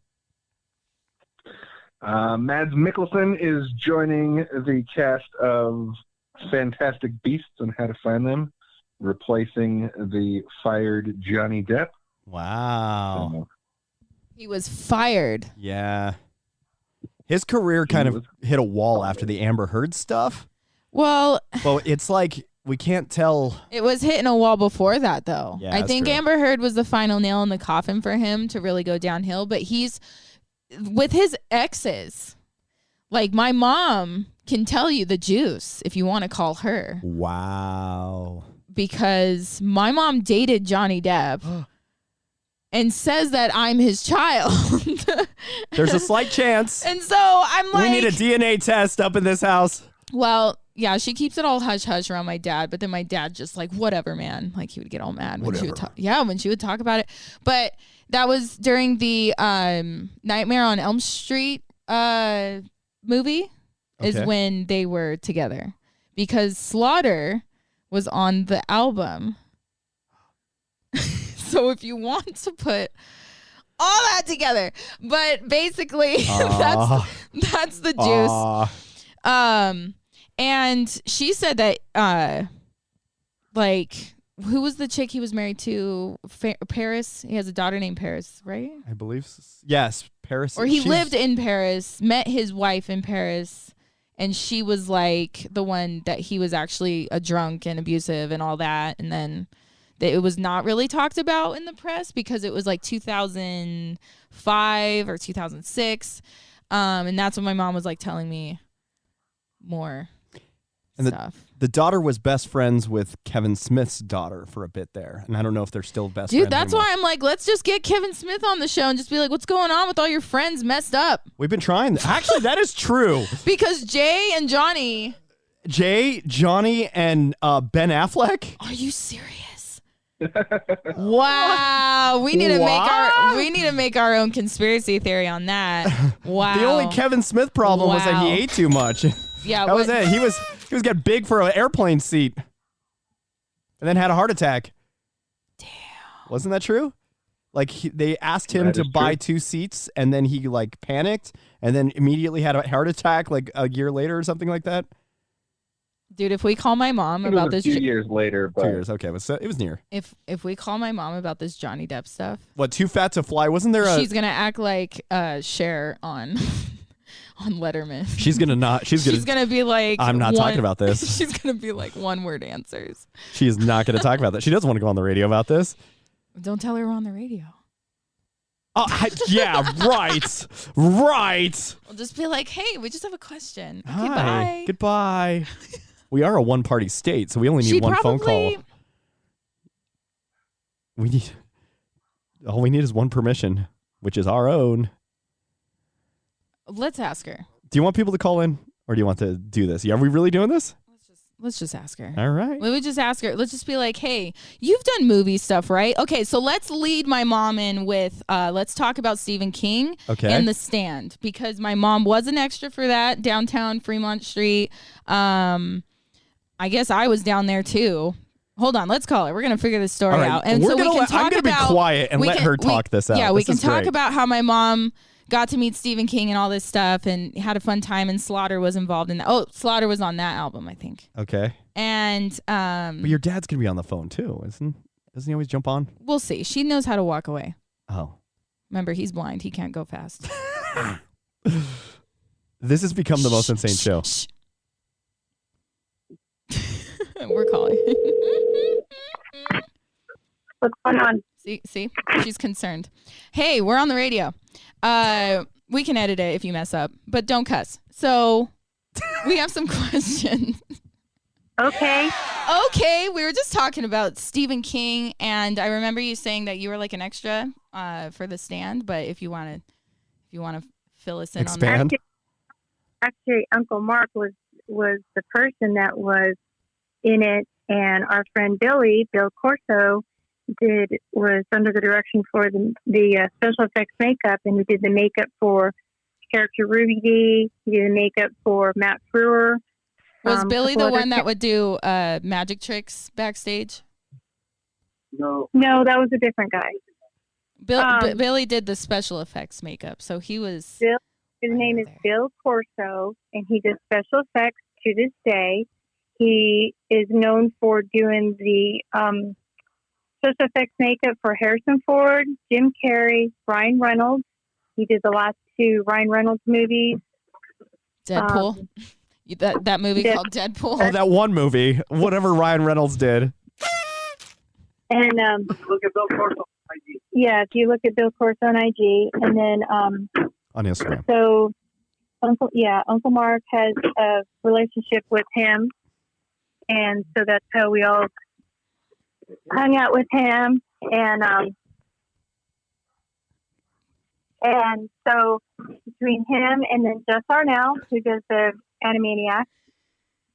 Mads Mikkelsen is joining the cast of Fantastic Beasts and How to Find Them, replacing the fired Johnny Depp. Wow. He was fired. Yeah. His career kind of hit a wall after the Amber Heard stuff. Well, it's like we can't tell. It was hitting a wall before that, though. Yeah, I think true. Amber Heard was the final nail in the coffin for him to really go downhill, but he's with his exes. Like, my mom can tell you the juice if you want to call her. Wow. Because my mom dated Johnny Depp and says that I'm his child. There's a slight chance. And so I'm like... We need a DNA test up in this house. Well, yeah, she keeps it all hush-hush around my dad, but then my dad just like, whatever, man. Like, he would get all mad when she would talk. Yeah, when she would talk about it. But that was during the Nightmare on Elm Street movie is when they were together, because Slaughter was on the album. So if you want to put all that together, but basically that's the juice. And she said that like, who was the chick he was married to? Paris. He has a daughter named Paris, right? I believe yes, Paris. Or he lived in Paris, met his wife in Paris, and she was like the one that he was actually a drunk and abusive and all that. And then it was not really talked about in the press because it was like 2005 or 2006. And that's when my mom was like telling me more stuff. The daughter was best friends with Kevin Smith's daughter for a bit there. And I don't know if they're still best friends. Dude, that's why I'm like, let's just get Kevin Smith on the show and just be like, what's going on with all your friends messed up? We've been trying. Actually, that is true. Because Jay, Johnny, and Ben Affleck. Are you serious? Wow. We need to make our own conspiracy theory on that. Wow. The only Kevin Smith problem was that he ate too much. Yeah, that was it. He was getting big for an airplane seat. and then had a heart attack. Damn. Wasn't that true? Like they asked him to buy 2 seats, and then he like panicked, and then immediately had a heart attack like a year later or something like that. Dude, if we call my mom about this, 2 years later, but 2 years. Okay, but it was near. If we call my mom about this Johnny Depp stuff, What, Too Fat to Fly? Wasn't there a? She's gonna act like Cher on on Letterman. She's gonna be like, I'm not talking about this. She's gonna be like 1-word answers. She is not gonna talk about that. She doesn't want to go on the radio about this. Don't tell her we're on the radio. Oh, yeah, right. Right. We'll just be like, hey, we just have a question. Okay, Hi. bye. Goodbye. We are a one-party state, so we only need one phone call. All we need is one permission, which is our own. Let's ask her. Do you want people to call in, or do you want to do this? Yeah, are we really doing this? Let's just ask her. All right. We would just ask her. Let's just be like, hey, you've done movie stuff, right? Okay, so let's lead my mom in with, let's talk about Stephen King and The Stand, because my mom was an extra for that, downtown Fremont Street. I guess I was down there too. Hold on, let's call her. We're going to figure this story out. And so we can talk I'm going to be quiet and let her talk this out. Yeah, we can talk about how my mom got to meet Stephen King and all this stuff and had a fun time, and Slaughter was involved in that. Oh, Slaughter was on that album, I think. Okay. And but your dad's going to be on the phone too, doesn't he always jump on? We'll see. She knows how to walk away. Oh. Remember, he's blind. He can't go fast. This has become the most insane show. We're calling. What's going on? See, she's concerned. Hey, we're on the radio. We can edit it if you mess up, but don't cuss. So we have some questions. Okay. Okay, we were just talking about Stephen King, and I remember you saying that you were like an extra for The Stand. But if you want to fill us in on that. Actually, Uncle Mark was the person that was in it, and our friend Bill Corso, was under the direction for the special effects makeup, and he did the makeup for character Ruby D. He did the makeup for Matt Frewer. Was Billy the one that would do magic tricks backstage? No, that was a different guy. Billy did the special effects makeup, so he was. His name is Bill Corso, and he does special effects to this day. He is known for doing the special effects makeup for Harrison Ford, Jim Carrey, Ryan Reynolds. He did the last 2 Ryan Reynolds movies. Deadpool. That movie called Deadpool. Oh, that one movie. Whatever Ryan Reynolds did. And look at Bill Corso on IG. Yeah, if you look at Bill Corso on IG, and then on Instagram. So, Uncle Mark has a relationship with him, and so that's how we all hung out with him, and so between him and then Jess Arnell, who does the Animaniacs.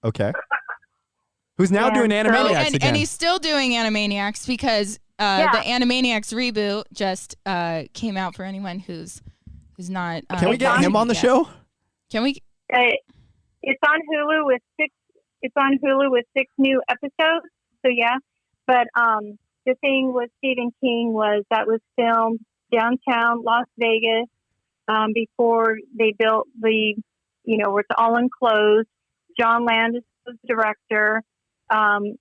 Okay. Who's now doing Animaniacs again. And he's still doing Animaniacs because the Animaniacs reboot just came out for anyone who's not. Can we get him on the show? Can we? It's on Hulu with 6. It's on Hulu with 6 new episodes. So yeah. But the thing with Stephen King was that was filmed downtown Las Vegas before they built where it's all enclosed. John Landis was the director.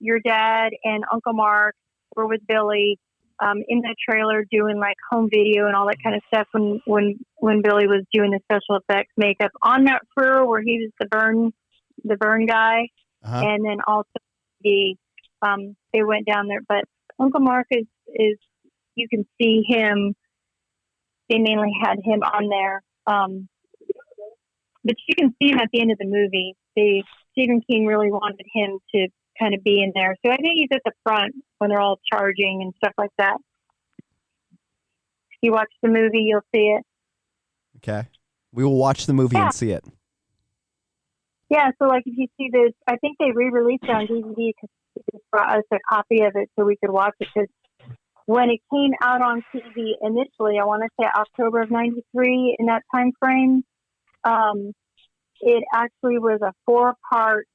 Your dad and Uncle Mark were with Billy in the trailer doing like home video and all that kind of stuff when Billy was doing the special effects makeup on that Frewer where he was the burn guy. And then also they went down there, but Uncle Mark is you can see him. They mainly had him on there, but you can see him at the end of the movie. Stephen King really wanted him to kind of be in there, so I think he's at the front when they're all charging and stuff like that. If you watch the movie, you'll see it. Okay, we will watch the movie and see it. Yeah, so like if you see this, I think they re-released it on DVD because they just brought us a copy of it so we could watch it. Because when it came out on TV initially, I want to say October of '93, in that time frame, it actually was a 4-part,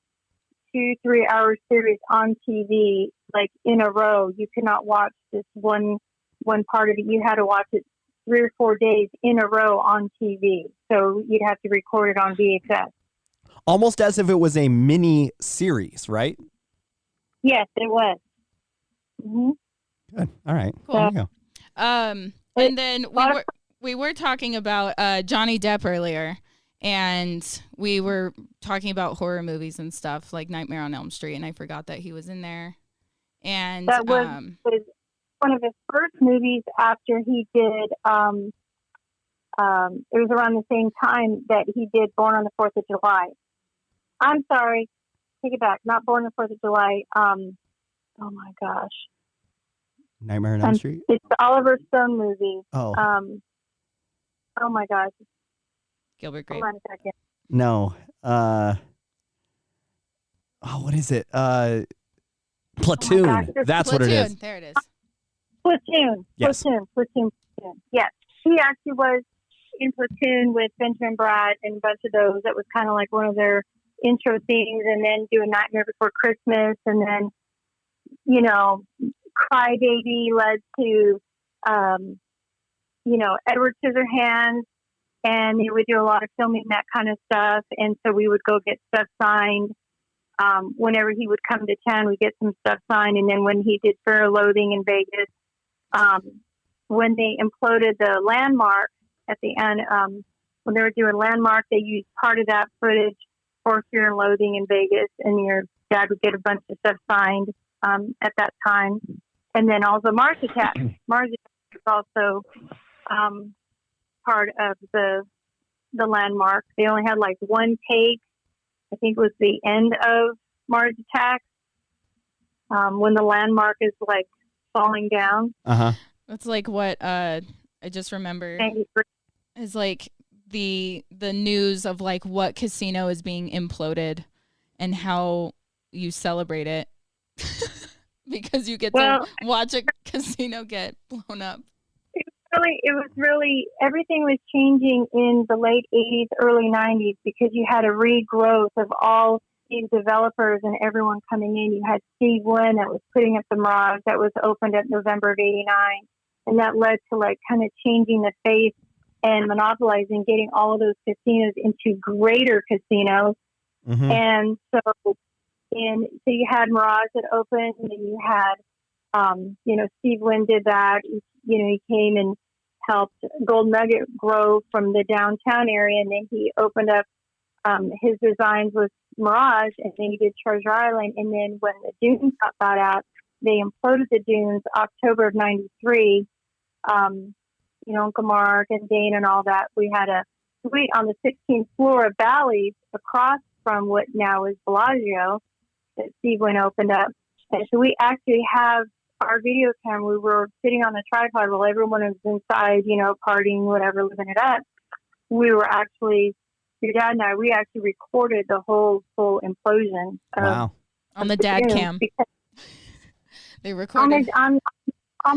2-3 hour series on TV, like in a row. You could not watch this one part of it. You had to watch it 3 or 4 days in a row on TV. So you'd have to record it on VHS. Almost as if it was a mini series, right? Yes, it was. Mm-hmm. Good. All right. Cool. There you go. And then we were talking about Johnny Depp earlier, and we were talking about horror movies and stuff like Nightmare on Elm Street, and I forgot that he was in there. And that was one of his first movies after he did. It was around the same time that he did Born on the 4th of July. I'm sorry, take it back. Not Born on the 4th of July. Oh my gosh. Nightmare on Elm Street? It's the Oliver Stone movie. Oh. Oh my gosh. Gilbert Grape. Hold on a second. No. What is it? Platoon. gosh, That's what it is. There it is. Platoon. Yes. Platoon. Yes. He actually was in Platoon with Benjamin Bratt and a bunch of those. That was kind of like one of their intro themes, and then do A Nightmare Before Christmas, and then, you know, Crybaby led to, Edward Scissorhands, and he would do a lot of filming, that kind of stuff. And so we would go get stuff signed. Whenever he would come to town, we'd get some stuff signed. And then when he did Fear and Loathing in Vegas, when they imploded the Landmark at the end, when they were doing Landmark, they used part of that footage for Fear and Loathing in Vegas, and your dad would get a bunch of stuff signed at that time. And then also Mars Attack. Mars Attack is also part of the Landmark. They only had like one take. I think it was the end of Mars Attack, when the Landmark is like falling down. That's like what I just remember is like the news of like what casino is being imploded and how you celebrate it because you get to watch a casino get blown up. It was really, everything was changing in the late 80s, early 90s, because you had a regrowth of all these developers and everyone coming in. You had Steve Wynn that was putting up the Mirage that was opened at November of 89. And that led to like kind of changing the face and monopolizing, getting all of those casinos into greater casinos. Mm-hmm. And so you had Mirage that opened, and then you had, Steve Wynn did that. He came and helped Gold Nugget grow from the downtown area, and then he opened up his designs with Mirage, and then he did Treasure Island. And then when the Dunes got bought out, they imploded the Dunes October of 93. Uncle Mark and Dane and all that. We had a suite on the 16th floor of Bally's across from what now is Bellagio that Steve Wynn opened up. And so we actually have our video camera. We were sitting on the tripod while everyone was inside, partying, whatever, living it up. We were actually, your dad and I, we actually recorded the whole full implosion. Wow. On the dad cam. They recorded. On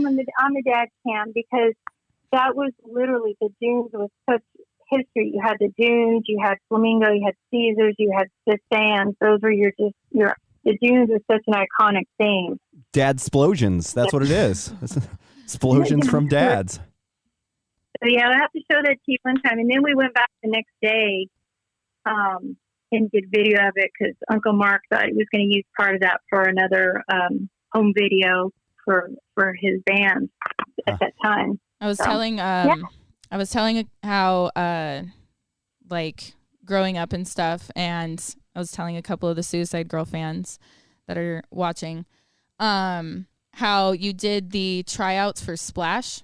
the dad cam, because that was literally, the Dunes was such history. You had the Dunes, you had Flamingo, you had Caesars, you had the Sands. Those were the Dunes was such an iconic thing. Dad-splosions. That's what it is. Explosions from dads. So yeah, I'll have to show that to you one time. And then we went back the next day and did video of it, because Uncle Mark thought he was going to use part of that for another home video for his band at that time. I was telling how like growing up and stuff, and I was telling a couple of the Suicide Girl fans that are watching how you did the tryouts for Splash.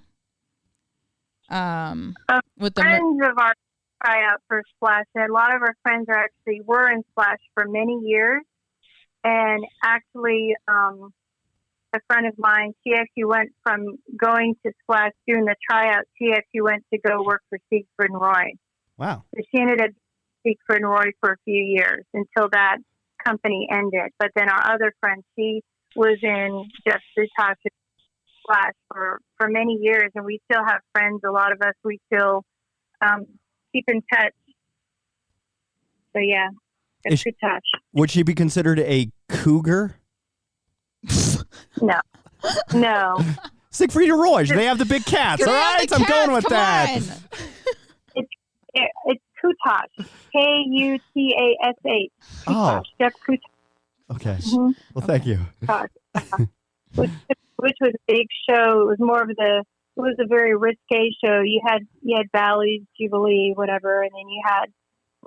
With the friends of our tryout for Splash. A lot of our friends were in Splash for many years, and actually a friend of mine, she actually went from going to Splash doing the tryouts. She actually went to go work for Siegfried and Roy. Wow. So she ended up Siegfried and Roy for a few years until that company ended. But then our other friend, she was in Jeff Zutash's Splash for many years, and we still have friends. A lot of us, we still keep in touch. So yeah, it's good touch. Would she be considered a cougar? No. No. Siegfried and Roy. They have the big cats. All right, I'm going with that. It's Kutash. Kutash. Oh. Jeff Kutash. Okay. Mhm. Well, thank you. Which was a big show. It was more of the. It was a very risque show. You had Bally's, Jubilee, whatever, and then you had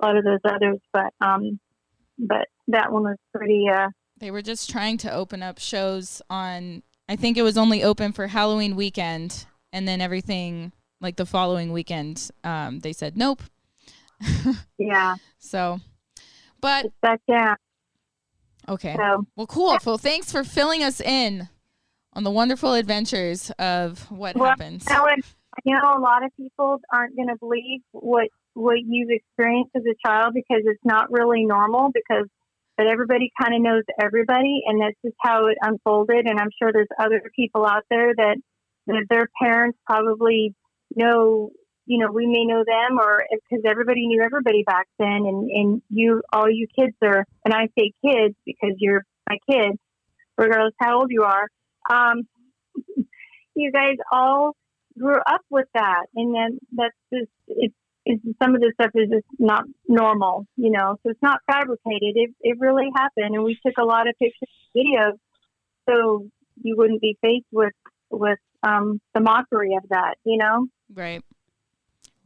a lot of those others. But that one was pretty. They were just trying to open up shows on. I think it was only open for Halloween weekend, and then everything like the following weekend, they said nope. Yeah. So, but back down. Okay. So, well, cool. Well, thanks for filling us in on the wonderful adventures of what happens. A lot of people aren't going to believe what you've experienced as a child because it's not really normal but everybody kind of knows everybody, and that's just how it unfolded. And I'm sure there's other people out there that their parents probably know, we may know them, or because everybody knew everybody back then. And all you kids are, and I say kids because you're my kid, regardless how old you are, you guys all grew up with that. And then that's just, it's some of this stuff is just not normal, so it's not fabricated. It really happened. And we took a lot of pictures and videos so you wouldn't be faced with the mockery of that, Right.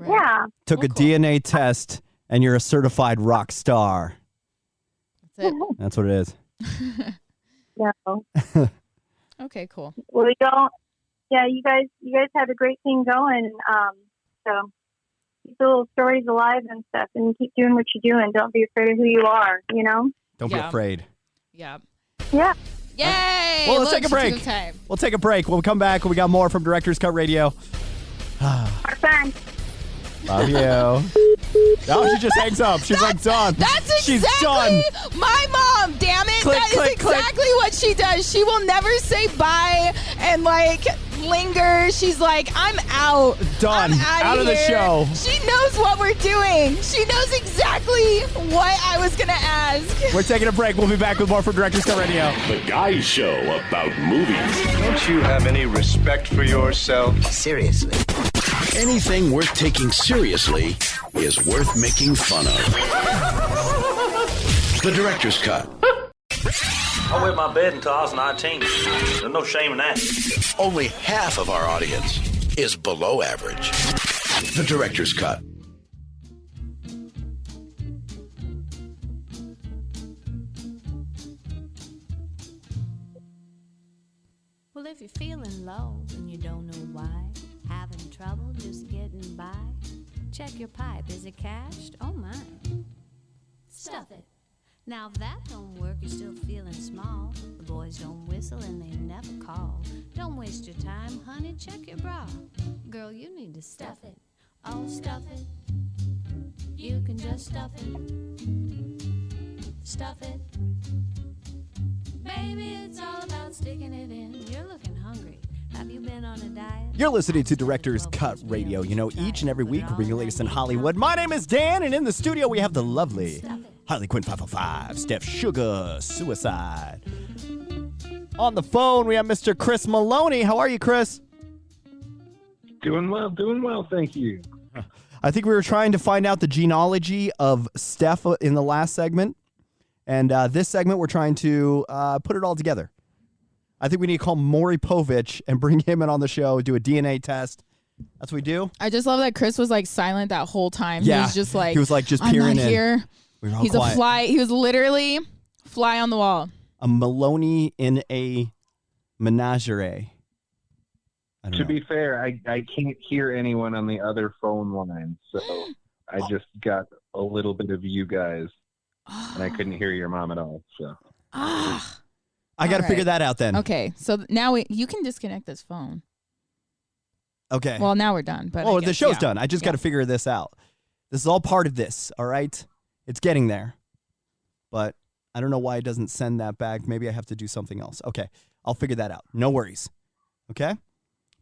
Yeah. Took a DNA test, and you're a certified rock star. That's it. That's what it is. No. Okay, cool. Well, we don't. Yeah, you guys have a great thing going. So keep the little stories alive and stuff, and keep doing what you're doing. Don't be afraid of who you are. Don't be afraid. Yeah. Yeah. Yay! Well, let's Look, take a she took break. the time. We'll take a break. When we come back, we got more from Director's Cut Radio. Our son. Love you. Oh, she just hangs up. She's like, done. That's She's exactly done. my mom, damn it. Click, That is click, click. exactly what she does. She will never say bye and linger. She's like, I'm out. Done. I'm Out of the here. show. She knows what we're doing. She knows exactly what I was going to ask. We're taking a break. We'll be back with more from Director's Cut Radio. The Guy Show about movies. Don't you have any respect for yourself? Seriously. Anything worth taking seriously is worth making fun of. The Director's Cut. I wet my bed until I was 19. There's no shame in that. Only half of our audience is below average. The Director's Cut. Well, if you're feeling low and you don't know why, having trouble just getting by, check your pipe. Is it cashed? Oh, my. Stuff it. Now, if that don't work, you're still feeling small. The boys don't whistle and they never call. Don't waste your time, honey. Check your bra. Girl, you need to stuff it. Oh, stuff it. You can just stuff it. Stuff it. Baby, it's all about sticking it in. You're looking hungry. Have you been on a diet? You're listening to Director's Cut Radio. Each and every week we bring you the latest in Hollywood. My name is Dan, and in the studio we have the lovely Harley Quinn 505, Steph Sugar, Suicide. On the phone we have Mr. Chris Maloney. How are you, Chris? Doing well, thank you. I think we were trying to find out the genealogy of Steph in the last segment. And this segment, we're trying to put it all together. I think we need to call Maury Povich and bring him in on the show, do a DNA test. That's what we do. I just love that Chris was silent that whole time. Yeah. He was just just I'm peering not in. here. We were all He's quiet. a fly. He was literally fly on the wall. A Maloney in a menagerie. I don't To know. be fair, I can't hear anyone on the other phone line, so I just got a little bit of you guys, and I couldn't hear your mom at all. So I got to figure that out then. Okay, so now you can disconnect this phone. Okay. Well, now we're done. But Well, I the guess, show's yeah. done. I just got to figure this out. This is all part of this, all right? It's getting there. But I don't know why it doesn't send that back. Maybe I have to do something else. Okay, I'll figure that out. No worries. Okay?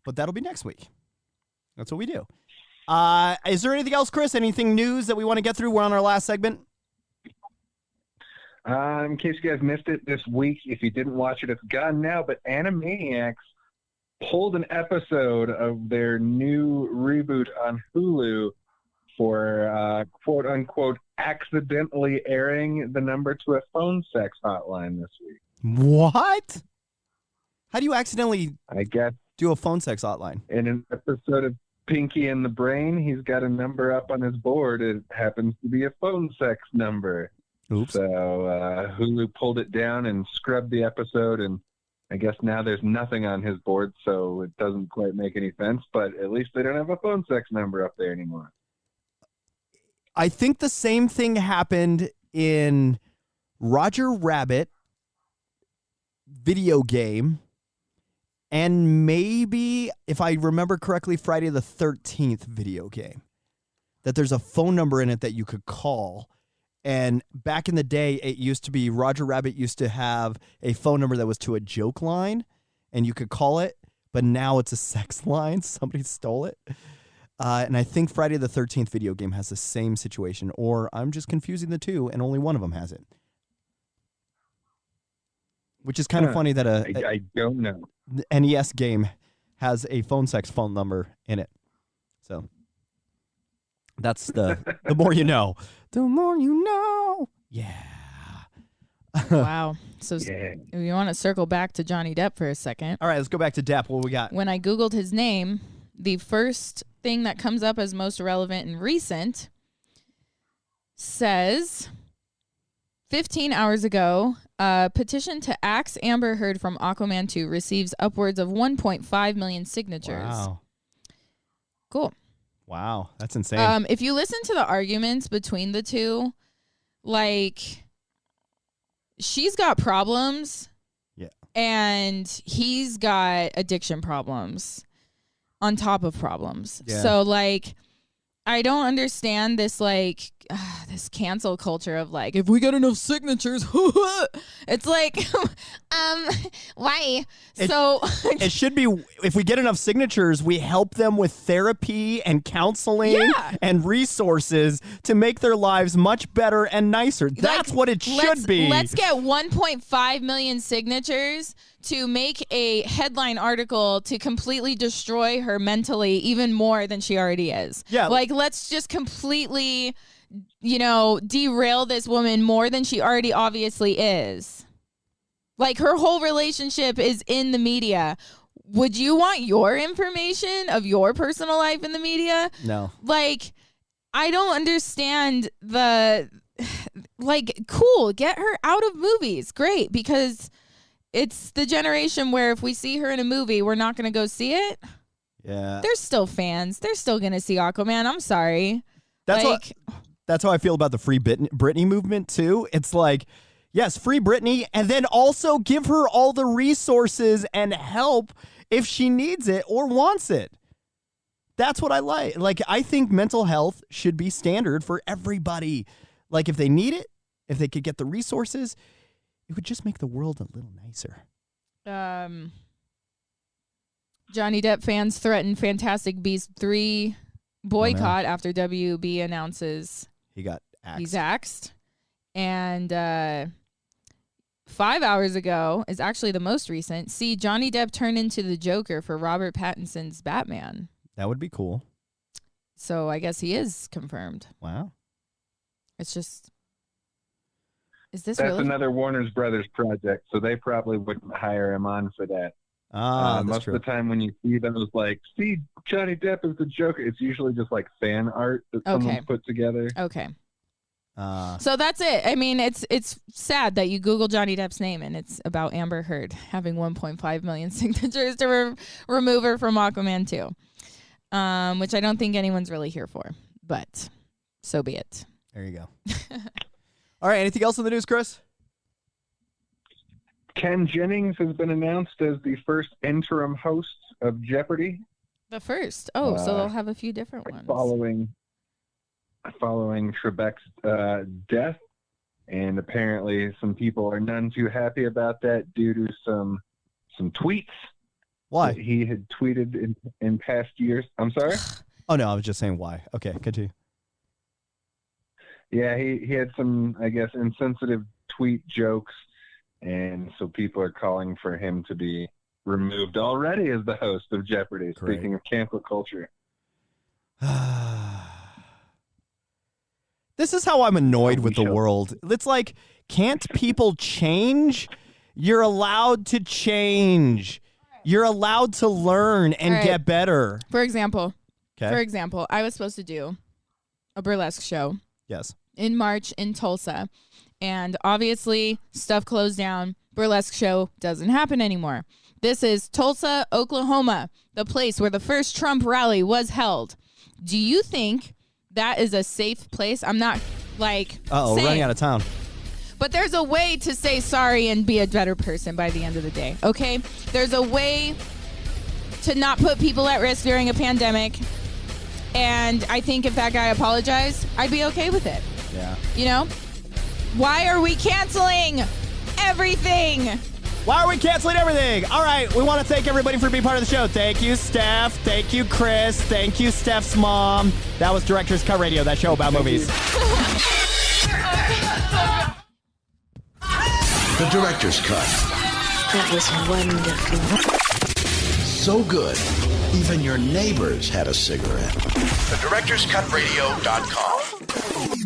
But that'll be next week. That's what we do. Is there anything else, Chris? Anything news that we want to get through? We're on our last segment. In case you guys missed it this week, if you didn't watch it, it's gone now. But Animaniacs pulled an episode of their new reboot on Hulu for quote unquote accidentally airing the number to a phone sex hotline this week. What? How do you accidentally, I guess, do a phone sex hotline? in an episode of Pinky and the Brain, he's got a number up on his board. It happens to be a phone sex number. Oops. So Hulu pulled it down and scrubbed the episode, and I guess now there's nothing on his board, so it doesn't quite make any sense, but at least they don't have a phone sex number up there anymore. I think the same thing happened in Roger Rabbit video game, and maybe, if I remember correctly, Friday the 13th video game. That there's a phone number in it that you could call. And back in the day, it used to be Roger Rabbit used to have a phone number that was to a joke line, and you could call it, but now it's a sex line. Somebody stole it. And I think Friday the 13th video game has the same situation, or I'm just confusing the two, and only one of them has it. Which is kind of funny that I don't know. the NES game has a phone sex phone number in it. So that's the more you know. The more you know. Yeah. Wow. So Yeah. we want to circle back to Johnny Depp for a second. All right, let's go back to Depp. What we got? When I Googled his name, the first thing that comes up as most relevant and recent says 15 hours ago, a petition to axe Amber Heard from Aquaman 2 receives upwards of 1.5 million signatures. Wow. Cool. Wow, that's insane. If you listen to the arguments between the two, like, she's got problems. Yeah. And he's got addiction problems on top of problems. Yeah. So, like, I don't understand this, like, this cancel culture of, like, if we get enough signatures, it's like, why? It should be, if we get enough signatures, we help them with therapy and counseling and resources to make their lives much better and nicer. That's what it should be. Let's get 1.5 million signatures to make a headline article to completely destroy her mentally even more than she already is. Yeah. Like, let's just completely, derail this woman more than she already obviously is. Like, her whole relationship is in the media. Would you want your information of your personal life in the media? No. Like, I don't understand cool, get her out of movies. Great, because it's the generation where if we see her in a movie, we're not going to go see it. Yeah. There's still fans. They're still going to see Aquaman. I'm sorry. That's how I feel about the Free Britney movement, too. It's like, yes, free Britney, and then also give her all the resources and help if she needs it or wants it. That's what I like. Like, I think mental health should be standard for everybody. Like, if they need it, if they could get the resources, it would just make the world a little nicer. Johnny Depp fans threaten Fantastic Beasts 3 boycott after WB announces he got axed. He's axed. And 5 hours ago is actually the most recent. See Johnny Depp turn into the Joker for Robert Pattinson's Batman. That would be cool. So I guess he is confirmed. Wow. It's just... Is this That's really? another Warner Brothers project, so they probably wouldn't hire him on for that. That's most true. of the time when you see those, like, see Johnny Depp as the Joker, it's usually just like fan art that someone's put together. Okay. So that's it. I mean, it's sad that you Google Johnny Depp's name and it's about Amber Heard having 1.5 million signatures to remove her from Aquaman 2, which I don't think anyone's really here for, but so be it. There you go. All right, anything else in the news, Chris? Ken Jennings has been announced as the first interim host of Jeopardy! The first. Oh, so they'll have a few different ones. Following Trebek's death, and apparently some people are none too happy about that due to some tweets. Why? That he had tweeted in past years. I'm sorry? Oh, no, I was just saying why. Okay, continue. Yeah, he had some, I guess, insensitive tweet jokes, and so people are calling for him to be removed already as the host of Jeopardy. Great. Speaking of cancel culture. This is how I'm annoyed with the world. It's like, can't people change? You're allowed to change. You're allowed to learn and get better. For example, Okay. I was supposed to do a burlesque show. Yes. In March in Tulsa. And obviously, stuff closed down. Burlesque show doesn't happen anymore. This is Tulsa, Oklahoma, the place where the first Trump rally was held. Do you think that is a safe place? I'm not saying, running out of town. but there's a way to say sorry and be a better person by the end of the day, okay? There's a way to not put people at risk during a pandemic. And I think if that guy apologized, I'd be okay with it. Yeah. You know? Why are we canceling everything? Why are we canceling everything? All right, we want to thank everybody for being part of the show. Thank you, Steph. Thank you, Chris. Thank you, Steph's mom. That was Director's Cut Radio, that show about movies. The Director's Cut. That was wonderful. So good, even your neighbors had a cigarette. TheDirectorsCutRadio.com.